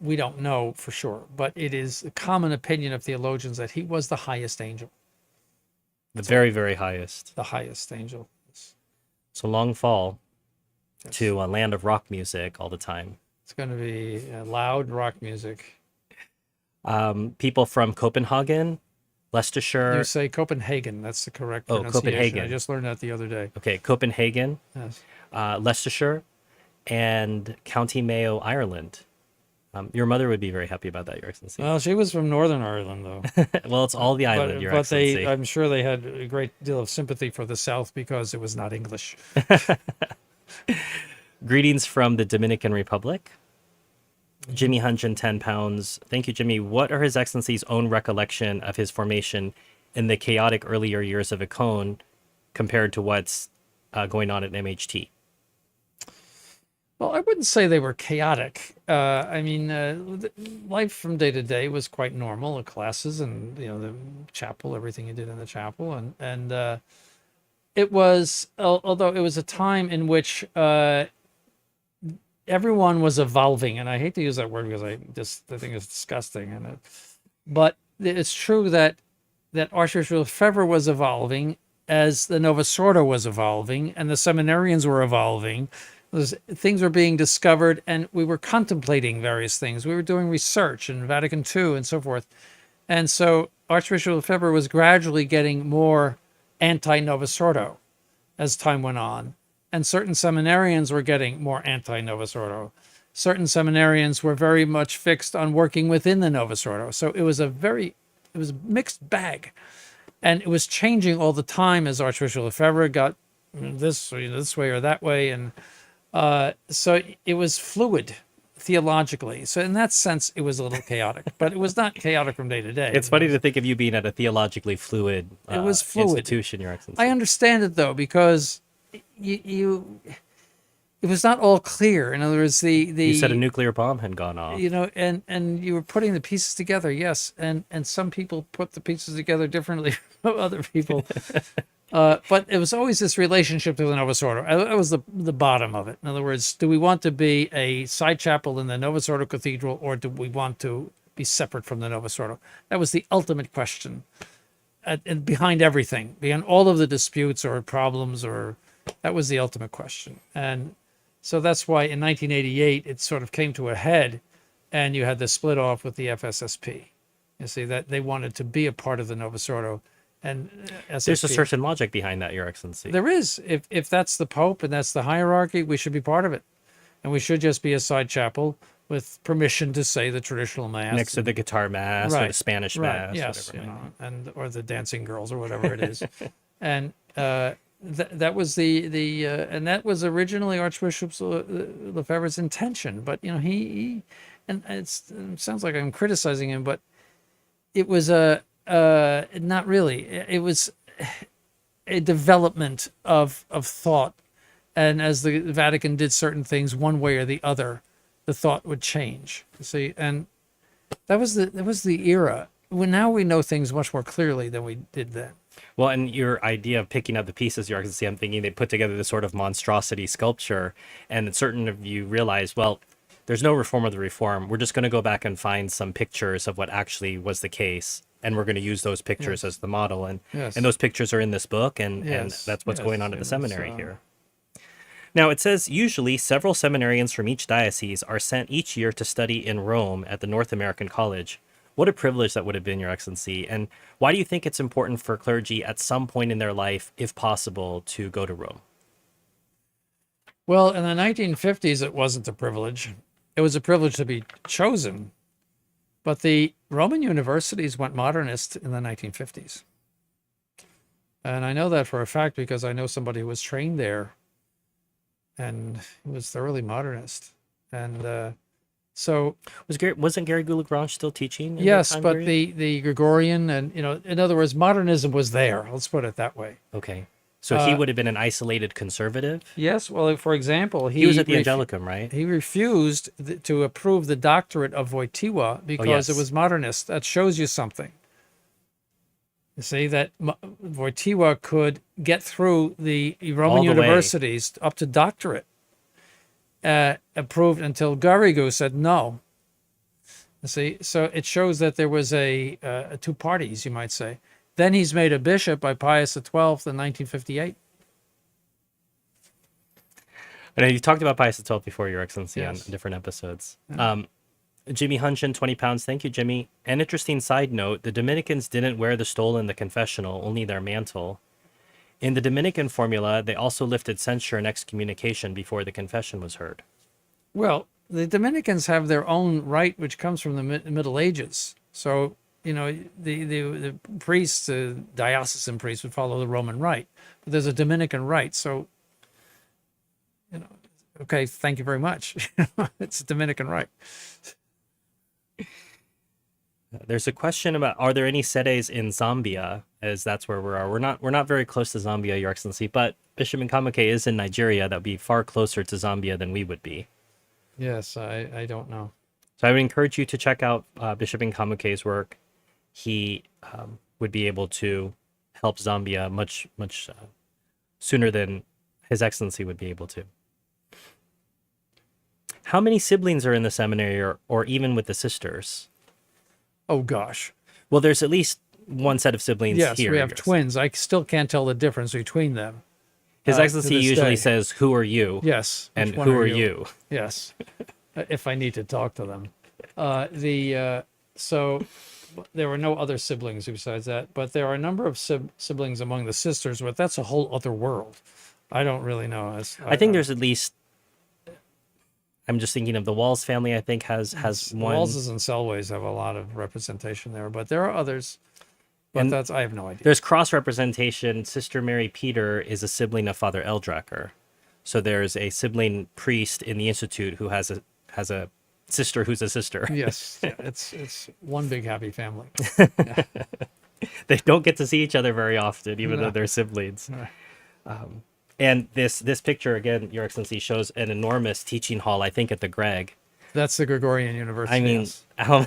we don't know for sure, but it is a common opinion of theologians that he was the highest angel. The very, very highest. The highest angel. It's a long fall Yes. to a land of rock music all the time. It's going to be loud rock music. People from Copenhagen, Leicestershire. You say Copenhagen. That's the correct Oh, pronunciation. Copenhagen. I just learned that the other day. Okay, Copenhagen, Yes. Leicestershire, and County Mayo, Ireland. Your mother would be very happy about that, Your Excellency. Well, she was from Northern Ireland, though. Well, it's all the island, Your but Excellency. I'm sure they had a great deal of sympathy for the South because it was not English. Greetings from the Dominican Republic. Jimmy Hunchen, 10 pounds. Thank you, Jimmy. What are His Excellency's own recollection of his formation in the chaotic earlier years of Icon compared to what's going on at MHT? Well, I wouldn't say they were chaotic. Life from day to day was quite normal. The classes and the chapel, everything you did in the chapel, and it was, although it was a time in which everyone was evolving, and I hate to use that word because I think it's disgusting. But it's true that Archbishop Lefebvre was evolving as the Novus Ordo was evolving, and the Seminarians were evolving. Things were being discovered, and we were contemplating various things. We were doing research in Vatican II and so forth. And so Archbishop Lefebvre was gradually getting more anti-Novus Ordo as time went on. And certain seminarians were getting more anti-Novus Ordo. Certain seminarians were very much fixed on working within the Novus Ordo. So it was a mixed bag. And it was changing all the time as Archbishop Lefebvre got this way or that way. And so it was fluid theologically. So in that sense, it was a little chaotic, but it was not chaotic from day to day. It's funny to think of you being at a theologically fluid, It was fluid. institution, Your Excellency. I understand it though, because it was not all clear. In other words, You said a nuclear bomb had gone off. and you were putting the pieces together, yes, and some people put the pieces together differently from other people. But it was always this relationship to the Novus Ordo. That was the bottom of it. In other words, do we want to be a side chapel in the Novus Ordo Cathedral, or do we want to be separate from the Novus Ordo? That was the ultimate question. And behind everything, behind all of the disputes or problems, that was the ultimate question. And so that's why in 1988 it sort of came to a head, and you had the split off with the FSSP. You see that they wanted to be a part of the Novus Ordo, and There's a SSP. certain logic behind that, Your Excellency. There is. If that's the Pope and that's the hierarchy, we should be part of it, and we should just be a side chapel with permission to say the traditional mass Next to the guitar mass or the Spanish right, mass, yes, whatever. you know, and or the dancing girls or whatever it is, and that was the and that was originally Archbishop Lefebvre's intention, but you know he and it sounds like I'm criticizing him, but it was a not really. It was a development of thought, and as the Vatican did certain things one way or the other, the thought would change. You see, and that was the era. Well, now we know things much more clearly than we did then. Well, and your idea of picking up the pieces, Your Excellency, I'm thinking they put together this sort of monstrosity sculpture, and certain of you realize, well, there's no reform of the reform. We're just going to go back and find some pictures of what actually was the case, and we're going to use those pictures as the model. And Yes. and those pictures are in this book, and that's what's going on at the seminary here. Now, it says usually several seminarians from each diocese are sent each year to study in Rome at the North American College. What a privilege that would have been, Your Excellency. And why do you think it's important for clergy at some point in their life, if possible, to go to Rome? Well, in the 1950s, it wasn't a privilege. It was a privilege to be chosen. But the Roman universities went modernist in the 1950s. And I know that for a fact because I know somebody who was trained there and he was thoroughly modernist. And so Wasn't Gary Goulegrange still teaching? In yes, that time but period? the Gregorian and, you know, in other words, modernism was there. Let's put it that way. Okay. So he would have been an isolated conservative? Yes. Well, for example, He was at the Angelicum, right? he refused to approve the doctorate of Wojtyła because it was modernist. That shows you something. You see that Wojtyła could get through the Roman All the way. universities up to doctorate, approved until Garrigou said no. You see, so it shows that there was a two parties, you might say. Then he's made a bishop by Pius XII in 1958. I know you've talked about Pius XII before, Your Excellency, Yes. on different episodes. Jimmy Hunchin, 20 pounds. Thank you, Jimmy. An interesting side note, the Dominicans didn't wear the stole in the confessional, only their mantle. In the Dominican formula, they also lifted censure and excommunication before the confession was heard. Well, the Dominicans have their own rite, which comes from the Middle Ages. So, you know, the priests, the diocesan priests would follow the Roman rite. But there's a Dominican rite. So, you know, okay, thank you very much. It's a Dominican rite. There's a question about, are there any sedes in Zambia, as that's where we are. We're not very close to Zambia, Your Excellency, but Bishop Nkamake is in Nigeria. That would be far closer to Zambia than we would be. Yes, I don't know. So I would encourage you to check out Bishop Nkamake's work. He would be able to help Zambia much sooner than His Excellency would be able to. How many siblings are in the seminary, or even with the sisters? Oh, gosh. Well, there's at least one set of siblings Yes, here. we have twins. I still can't tell the difference between them. His Excellency to this usually day. says, "Who are you?" Yes. And which one who are you? Yes. If I need to talk to them. So there were no other siblings besides that, but there are a number of siblings among the sisters, but that's a whole other world. I don't really know. I think there's at least. I'm just thinking of the Walls family. I think has one. Wallses and Selways have a lot of representation there, but there are others. But And I have no idea. There's cross representation. Sister Mary Peter is a sibling of Father Eldracker, so there's a sibling priest in the institute who has a sister who's a sister. Yes, yeah, it's one big happy family. They don't get to see each other very often, even No. though they're siblings. No. And this picture again, Your Excellency, shows an enormous teaching hall. I think at the Greg. That's the Gregorian University. I mean, yes. how,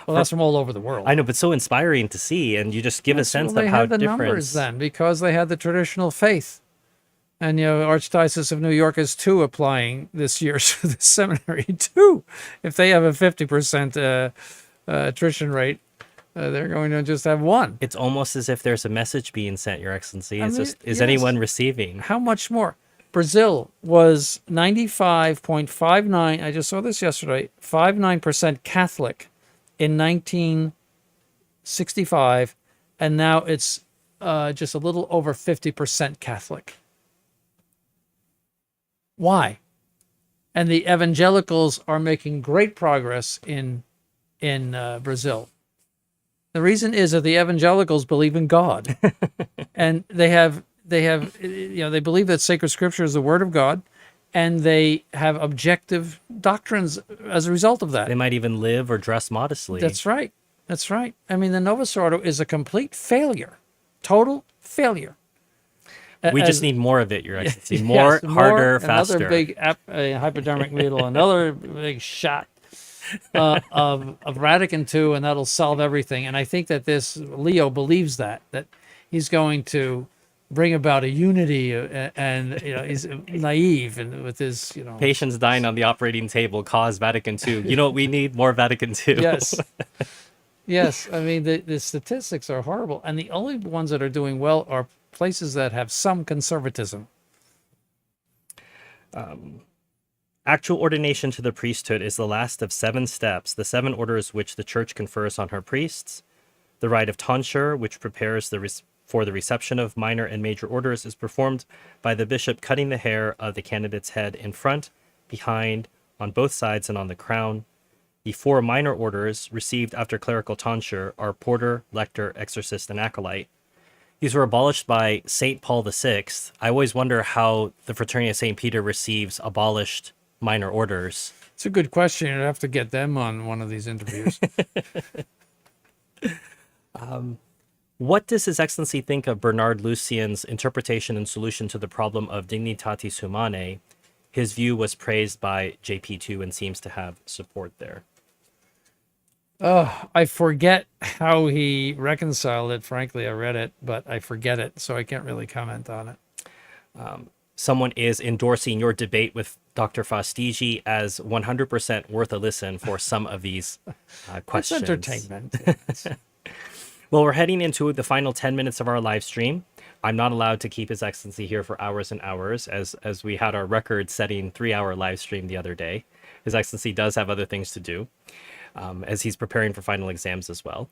Well, that's from all over the world. I know, but so inspiring to see, and you just give a sense Well, of they how had the different. numbers then because they had the traditional faith. And, you know, Archdiocese of New York is too applying this year to the seminary too. If they have a 50% attrition rate, they're going to just have one. It's almost as if there's a message being sent, Your Excellency. I It's mean, just, is yes. anyone receiving? How much more? Brazil was 95.59. I just saw this yesterday. 59% Catholic in 1965, and now it's just a little over 50% Catholic. Why? And the evangelicals are making great progress in Brazil. The reason is that the evangelicals believe in God, and they believe that sacred scripture is the word of God, and they have objective doctrines as a result of that. They might even live or dress modestly. That's right. That's right. I mean, the Novus Ordo is a complete failure, total failure. We just need more of it, Your Excellency. More, harder, faster. Another big hypodermic needle, another big shot of Vatican II, and that'll solve everything. And I think that this Leo believes that he's going to bring about a unity, and he's naive and with his patients dying on the operating table cause Vatican II. You know what we need? More Vatican II. Yes. Yes. I mean, the statistics are horrible, and the only ones that are doing well are places that have some conservatism. Actual ordination to the priesthood is the last of 7 steps, the 7 orders which the church confers on her priests. The rite of tonsure, which prepares for the reception of minor and major orders, is performed by the bishop cutting the hair of the candidate's head in front, behind, on both sides, and on the crown. The 4 minor orders received after clerical tonsure are porter, lector, exorcist, and acolyte. These were abolished by St. Paul VI. I always wonder how the Fraternity of St. Peter receives abolished minor orders. It's a good question. You'd have to get them on one of these interviews. What does His Excellency think of Bernard Lucien's interpretation and solution to the problem of dignitatis humanae? His view was praised by JP2 and seems to have support there. I forget how he reconciled it. Frankly, I read it, but I forget it, so I can't really comment on it. Someone is endorsing your debate with Dr. Fastigi as 100% worth a listen for some of these questions. It's entertainment. Well, we're heading into the final 10 minutes of our live stream. I'm not allowed to keep His Excellency here for hours and hours, as we had our record-setting 3-hour live stream the other day. His Excellency does have other things to do, as he's preparing for final exams as well.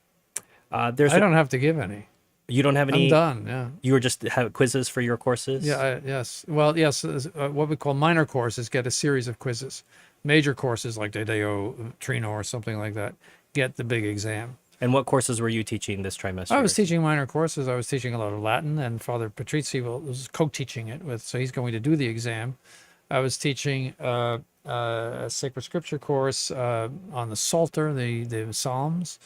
I don't have to give any. You don't have any? I'm done, yeah. You were just have quizzes for your courses? Yeah, yes. Well, yes, what we call minor courses get a series of quizzes. Major courses like De Deo, Trino, or something like that get the big exam. And what courses were you teaching this trimester? I was teaching minor courses. I was teaching a lot of Latin, and Father Patrizzi was co-teaching it with, so he's going to do the exam. I was teaching a sacred scripture course on the Psalter, the Psalms,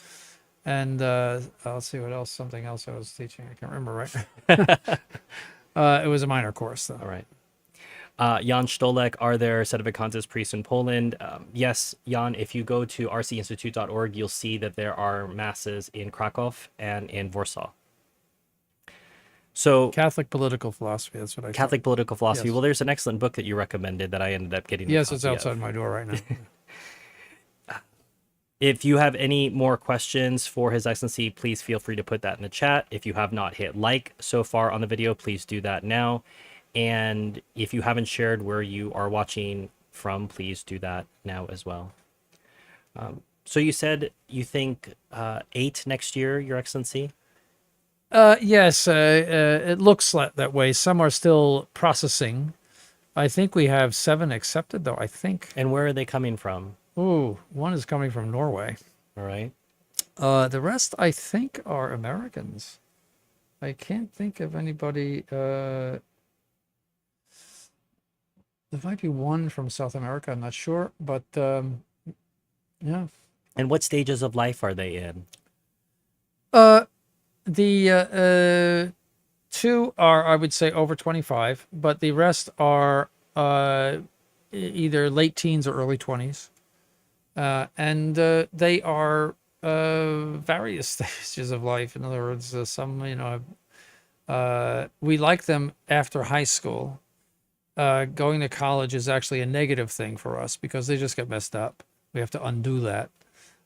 and let's see what else. Something else I was teaching. I can't remember right. It was a minor course, though. All right. Jan Stolek, are there Sedevacantis priests in Poland? Yes, Jan, if you go to rcinstitute.org, you'll see that there are masses in Krakow and in Warsaw. So Catholic political philosophy, that's what I Catholic political philosophy. Yes. Well, there's an excellent book that you recommended that I ended up getting. Yes, it's outside my door right now. If you have any more questions for His Excellency, please feel free to put that in the chat. If you have not hit like so far on the video, please do that now. And if you haven't shared where you are watching from, please do that now as well. So you said you think 8 next year, Your Excellency? Yes, it looks that way. Some are still processing. I think we have 7 accepted, though, I think. And where are they coming from? Ooh, one is coming from Norway. All right. The rest, I think, are Americans. I can't think of anybody. There might be one from South America. I'm not sure, but yeah. And what stages of life are they in? The 2 are, I would say, over 25, but the rest are either late teens or early 20s. And they are various stages of life. In other words, some, we like them after high school. Going to college is actually a negative thing for us because they just get messed up. We have to undo that.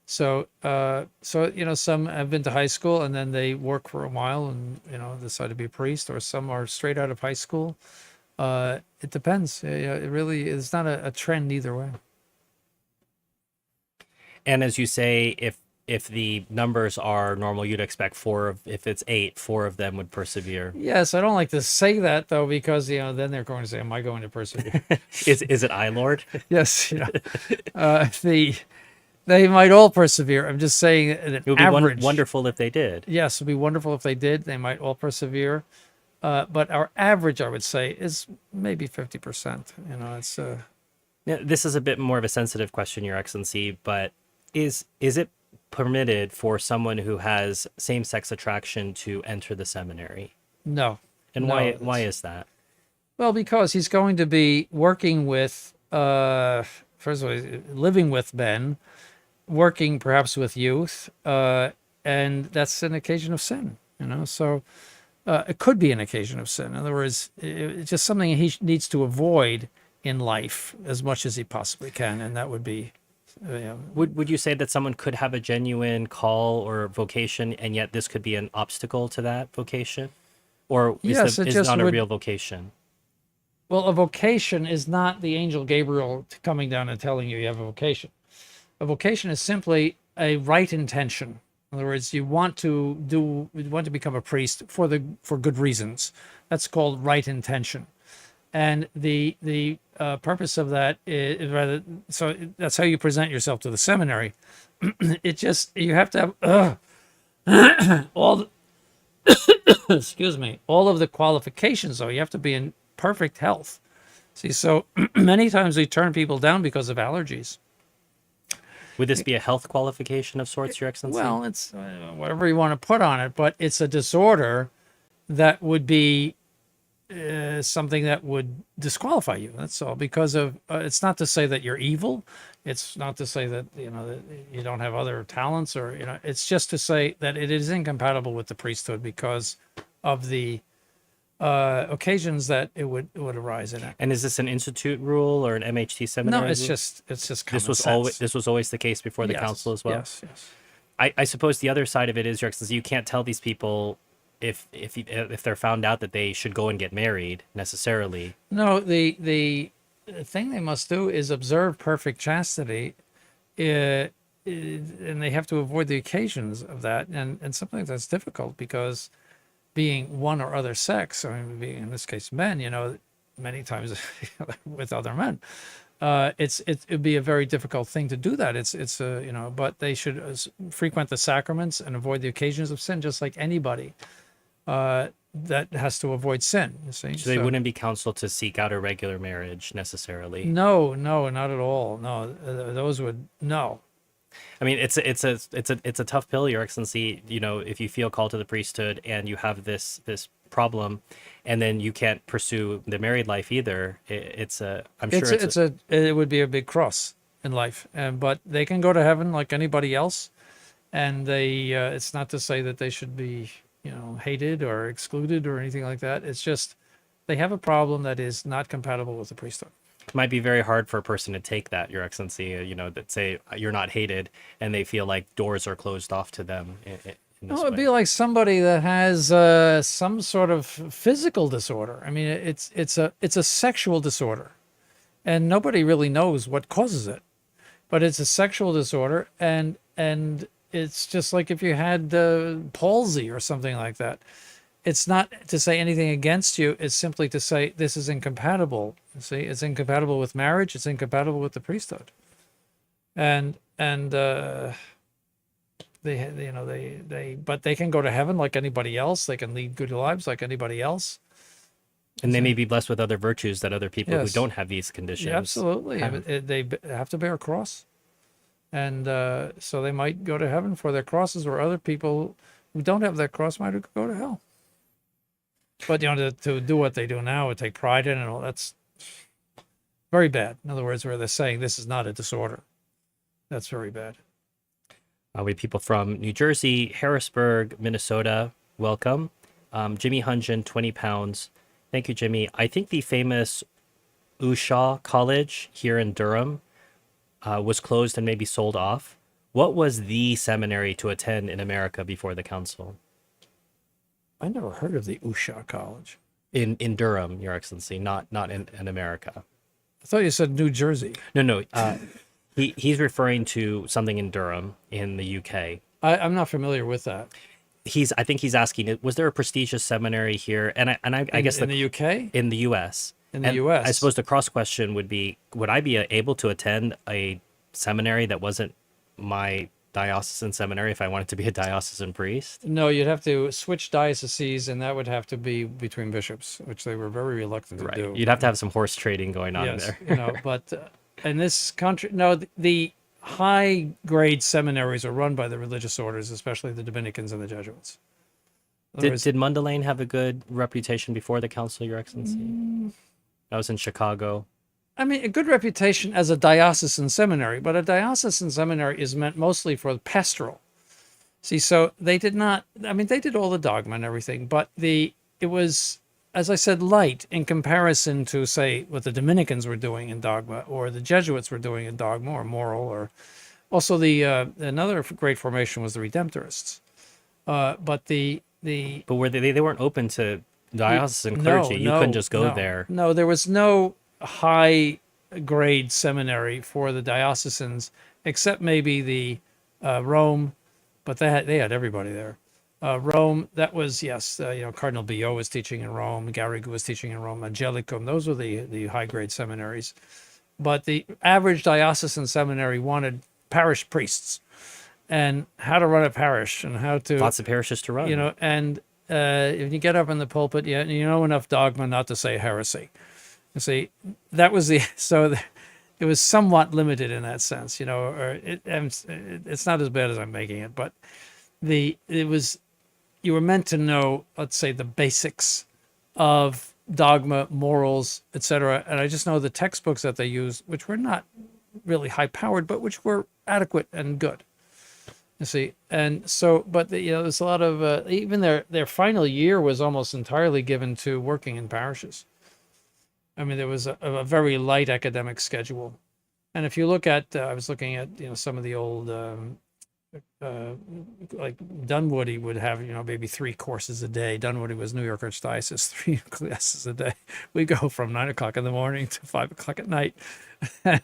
So some have been to high school and then they work for a while and, decide to be a priest, or some are straight out of high school. It depends. It really is not a trend either way. And as you say, if if the numbers are normal, you'd expect if it's 8, 4 of them would persevere. Yes, I don't like to say that though, because then they're going to say, "Am I going to persevere?" Is it I, Lord? Yes, they might all persevere. I'm just saying an It would be average. wonderful if they did. Yes, it'd be wonderful if they did. They might all persevere. But our average, I would say, is maybe 50%. It's Now, this is a bit more of a sensitive question, Your Excellency, but is it permitted for someone who has same-sex attraction to enter the seminary? no. And No, why is that? Well, because he's going to be working with, first of all, living with men, working perhaps with youth, and that's an occasion of sin. So it could be an occasion of sin. In other words, it's just something he needs to avoid in life as much as he possibly can, and that would be. Would you say that someone could have a genuine call or vocation, and yet this could be an obstacle to that vocation? Or Yes, it is just not a would. real vocation? Well, a vocation is not the angel Gabriel coming down and telling you have a vocation. A vocation is simply a right intention. In other words, you want to become a priest for good reasons. That's called right intention. And the purpose of that is rather, so that's how you present yourself to the seminary. You have to have excuse me, all of the qualifications, though. You have to be in perfect health. See, so many times we turn people down because of allergies. Would this be a health qualification of sorts, Your Excellency? Well, it's whatever you want to put on it, but it's a disorder that would be something that would disqualify you. That's all. Because of it's not to say that you're evil. It's not to say that that you don't have other talents, or It's just to say that it is incompatible with the priesthood because of the occasions that it would arise in it. And is this an institute rule or an MHT seminary? No, it's rule? just common This was always the case before the Yes, council as well. Yes, yes. I suppose the other side of it is, Your Excellency, you can't tell these people if they're found out that they should go and get married necessarily. No, the thing they must do is observe perfect chastity, and they have to avoid the occasions of that, and something that's difficult because being one or other sex, I mean, being in this case men, many times with other men, it'd be a very difficult thing to do that. But they should frequent the sacraments and avoid the occasions of sin, just like anybody that has to avoid sin. You see, So they wouldn't be counseled to seek out a regular marriage necessarily. No, not at all. No, those would no. I mean, it's a tough pill, Your Excellency. If you feel called to the priesthood and you have this problem, and then you can't pursue the married life either, It would be a big cross in life, but they can go to heaven like anybody else, and it's not to say that they should be hated or excluded or anything like that. It's just they have a problem that is not compatible with the priesthood. It might be very hard for a person to take that, Your Excellency, that say you're not hated and they feel like doors are closed off to them in this It'd way. be like somebody that has some sort of physical disorder. I mean, it's a sexual disorder, and nobody really knows what causes it, but it's a sexual disorder, and it's just like if you had palsy or something like that. It's not to say anything against you. It's simply to say this is incompatible. You see, it's incompatible with marriage. It's incompatible with the priesthood. But they can go to heaven like anybody else. They can lead good lives like anybody else. And they may be blessed with other virtues that other people who Yes. don't have these conditions. Yeah, absolutely. have. They have to bear a cross, and so they might go to heaven for their crosses, where other people who don't have that cross might go to hell. But to do what they do now and take pride in it, and all that's very bad. In other words, where they're saying this is not a disorder, that's very bad. We have people from New Jersey, Harrisburg, Minnesota. Welcome. Jimmy Hunjin, 20 pounds. Thank you, Jimmy. I think the famous Ushaw College here in Durham was closed and maybe sold off. What was the seminary to attend in America before the council? I never heard of the Ushaw College. In Durham, Your Excellency, not in America. I thought you said New Jersey. No. He's referring to something in Durham in the UK. I'm not familiar with that. I think he's asking, was there a prestigious seminary here? I guess In the UK? in the US. In the And I US? suppose the cross question would be, would I be able to attend a seminary that wasn't my diocesan seminary if I wanted to be a diocesan priest? No, you'd have to switch dioceses, and that would have to be between bishops, which they were very reluctant to Right. do. You'd have to have some horse trading going on Yes, there. but in this country, no, the high grade seminaries are run by the religious orders, especially the Dominicans and the Jesuits. In other Did words, did Mundelein have a good reputation before the council, Your Excellency? I was in Chicago. I mean, a good reputation as a diocesan seminary, but a diocesan seminary is meant mostly for pastoral. See, so they did not, I mean, they did all the dogma and everything, but it was, as I said, light in comparison to, say, what the Dominicans were doing in dogma, or the Jesuits were doing in dogma or moral, or also another great formation was the Redemptorists. But But were they weren't open to diocesan clergy. You couldn't just go there. No, there was no high grade seminary for the diocesans, except maybe the Rome, but they had everybody there. Rome, that was, yes, Cardinal Billot was teaching in Rome, Garrigou was teaching in Rome, Angelicum, those were the high grade seminaries. But the average diocesan seminary wanted parish priests and how to run a parish and how to Lots of parishes to run. And if you get up in the pulpit, you know enough dogma not to say heresy. You see, that was it was somewhat limited in that sense, or it's not as bad as I'm making it, but you were meant to know, let's say, the basics of dogma, morals, etc. And I just know the textbooks that they used, which were not really high powered, but which were adequate and good. You see, and so, but there's a lot of even their final year was almost entirely given to working in parishes. I mean, there was a very light academic schedule, and if you look at, I was looking at some of the old, like Dunwoody would have maybe 3 courses a day. Dunwoody was New York Archdiocese, 3 classes a day. We go from 9 o'clock in the morning to 5 o'clock at night. It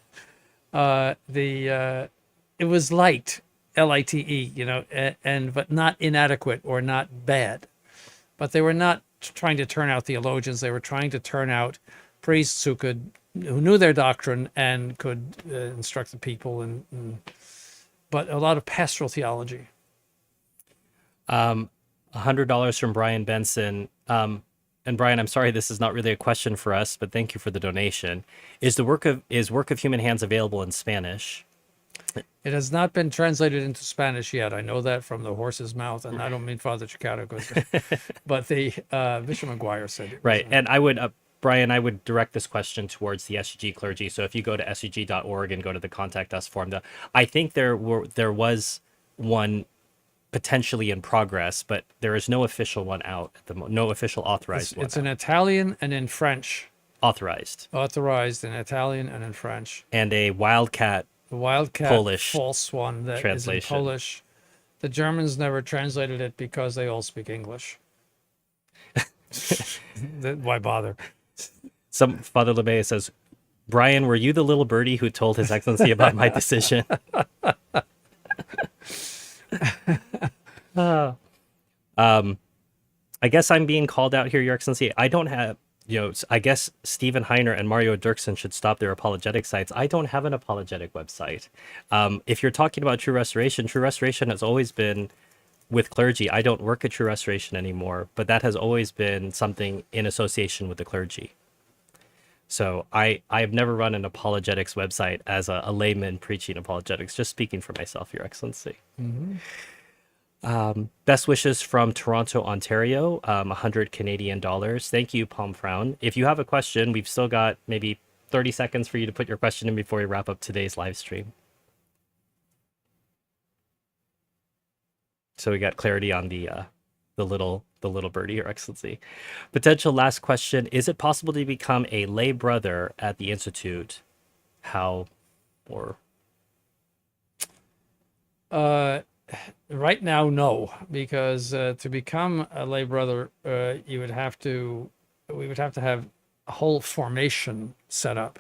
was light. LITE, but not inadequate or not bad. But they were not trying to turn out theologians. They were trying to turn out priests who knew their doctrine and could instruct the people, but a lot of pastoral theology. $100 from Brian Benson. And Brian, I'm sorry this is not really a question for us, but thank you for the donation. Is Work of Human Hands available in Spanish? It has not been translated into Spanish yet. I know that from the horse's mouth, and I don't mean Father Chicago, but the Bishop McGuire said it. Right, and I would, Brian, I would direct this question towards the SCG clergy. So if you go to scg.org and go to the Contact Us form, I think there was one potentially in progress, but there is no official one out at the moment. No official authorized one. It's in Italian and in French. Authorized in Italian and in French. And a Wildcat Polish false one that translation. Is in Polish. The Germans never translated it because they all speak English. Why bother? Some Father LeMay says, Brian, were you the little birdie who told His Excellency about my decision? I guess I'm being called out here, Your Excellency. I don't have, I guess Stephen Heiner and Mario Dirksen should stop their apologetic sites. I don't have an apologetic website. If you're talking about True Restoration has always been with clergy. I don't work at True Restoration anymore, but that has always been something in association with the clergy. So I have never run an apologetics website as a layman preaching apologetics, just speaking for myself, Your Excellency. Mm-hmm. Best wishes from Toronto, Ontario, 100 Canadian dollars. Thank you, Palm Frown. If you have a question, we've still got maybe 30 seconds for you to put your question in before we wrap up today's live stream. So we got clarity on the little birdie, Your Excellency. Potential last question: is it possible to become a lay brother at the Institute? How, or? Right now, no, because to become a lay brother, we would have to have a whole formation set up,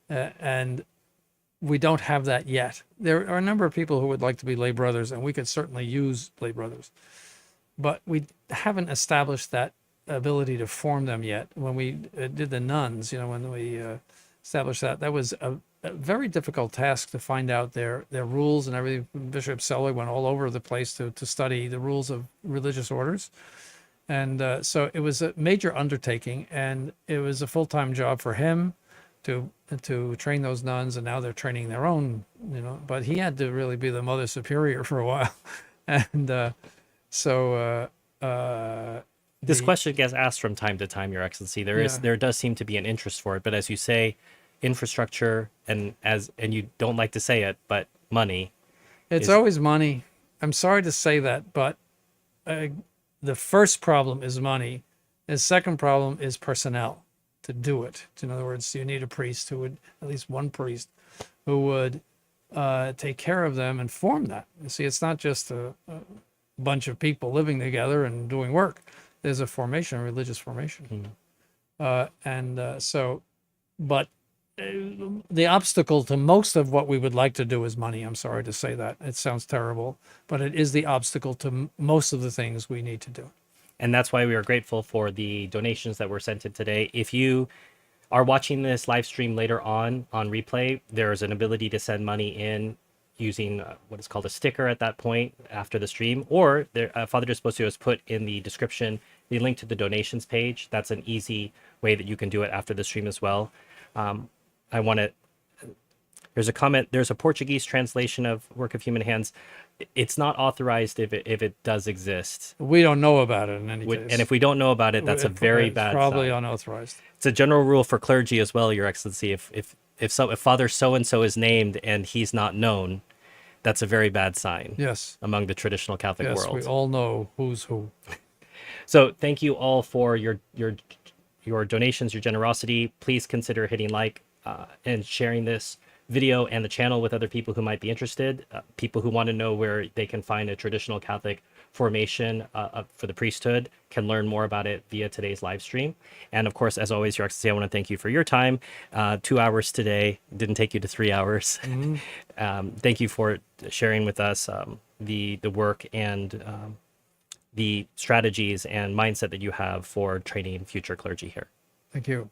and we don't have that yet. There are a number of people who would like to be lay brothers, and we could certainly use lay brothers, but we haven't established that ability to form them yet. When we did the nuns, when we established that, that was a very difficult task to find out their rules and everything. Bishop Seller went all over the place to study the rules of religious orders. And so it was a major undertaking, and it was a full-time job for him to train those nuns, and now they're training their own, but he had to really be the Mother Superior for a while. And This question gets asked from time to time, Your Excellency. There does seem to be an interest for it, but as you say, infrastructure and you don't like to say it, but money. It's always money. I'm sorry to say that, but the first problem is money. The second problem is personnel to do it. In other words, you need a priest who would, at least one priest, who would take care of them and form that. You see, it's not just a bunch of people living together and doing work. There's a formation, a religious formation. But the obstacle to most of what we would like to do is money. I'm sorry to say that. It sounds terrible, but it is the obstacle to most of the things we need to do. And that's why we are grateful for the donations that were sent in today. If you are watching this live stream later on replay, there's an ability to send money in using what is called a sticker at that point after the stream, or Father Desposito has put in the description the link to the donations page. That's an easy way that you can do it after the stream as well. There's a comment, there's a Portuguese translation of Work of Human Hands. It's not authorized if it does exist. We don't know about it in any case. And if we don't know about it, that's a very bad probably sign. Unauthorized. It's a general rule for clergy as well, Your Excellency. If Father so-and-so is named and he's not known, that's a very bad sign. Yes. Among the traditional Catholic world. Yes, we all know who's who. So thank you all for your donations, your generosity. Please consider hitting like and sharing this video and the channel with other people who might be interested, people who want to know where they can find a traditional Catholic formation for the priesthood can learn more about it via today's live stream. And of course, as always, Your Excellency, I want to thank you for your time. 2 hours today, didn't take you to 3 hours. Thank you for sharing with us the work and the strategies and mindset that you have for training future clergy here. Thank you.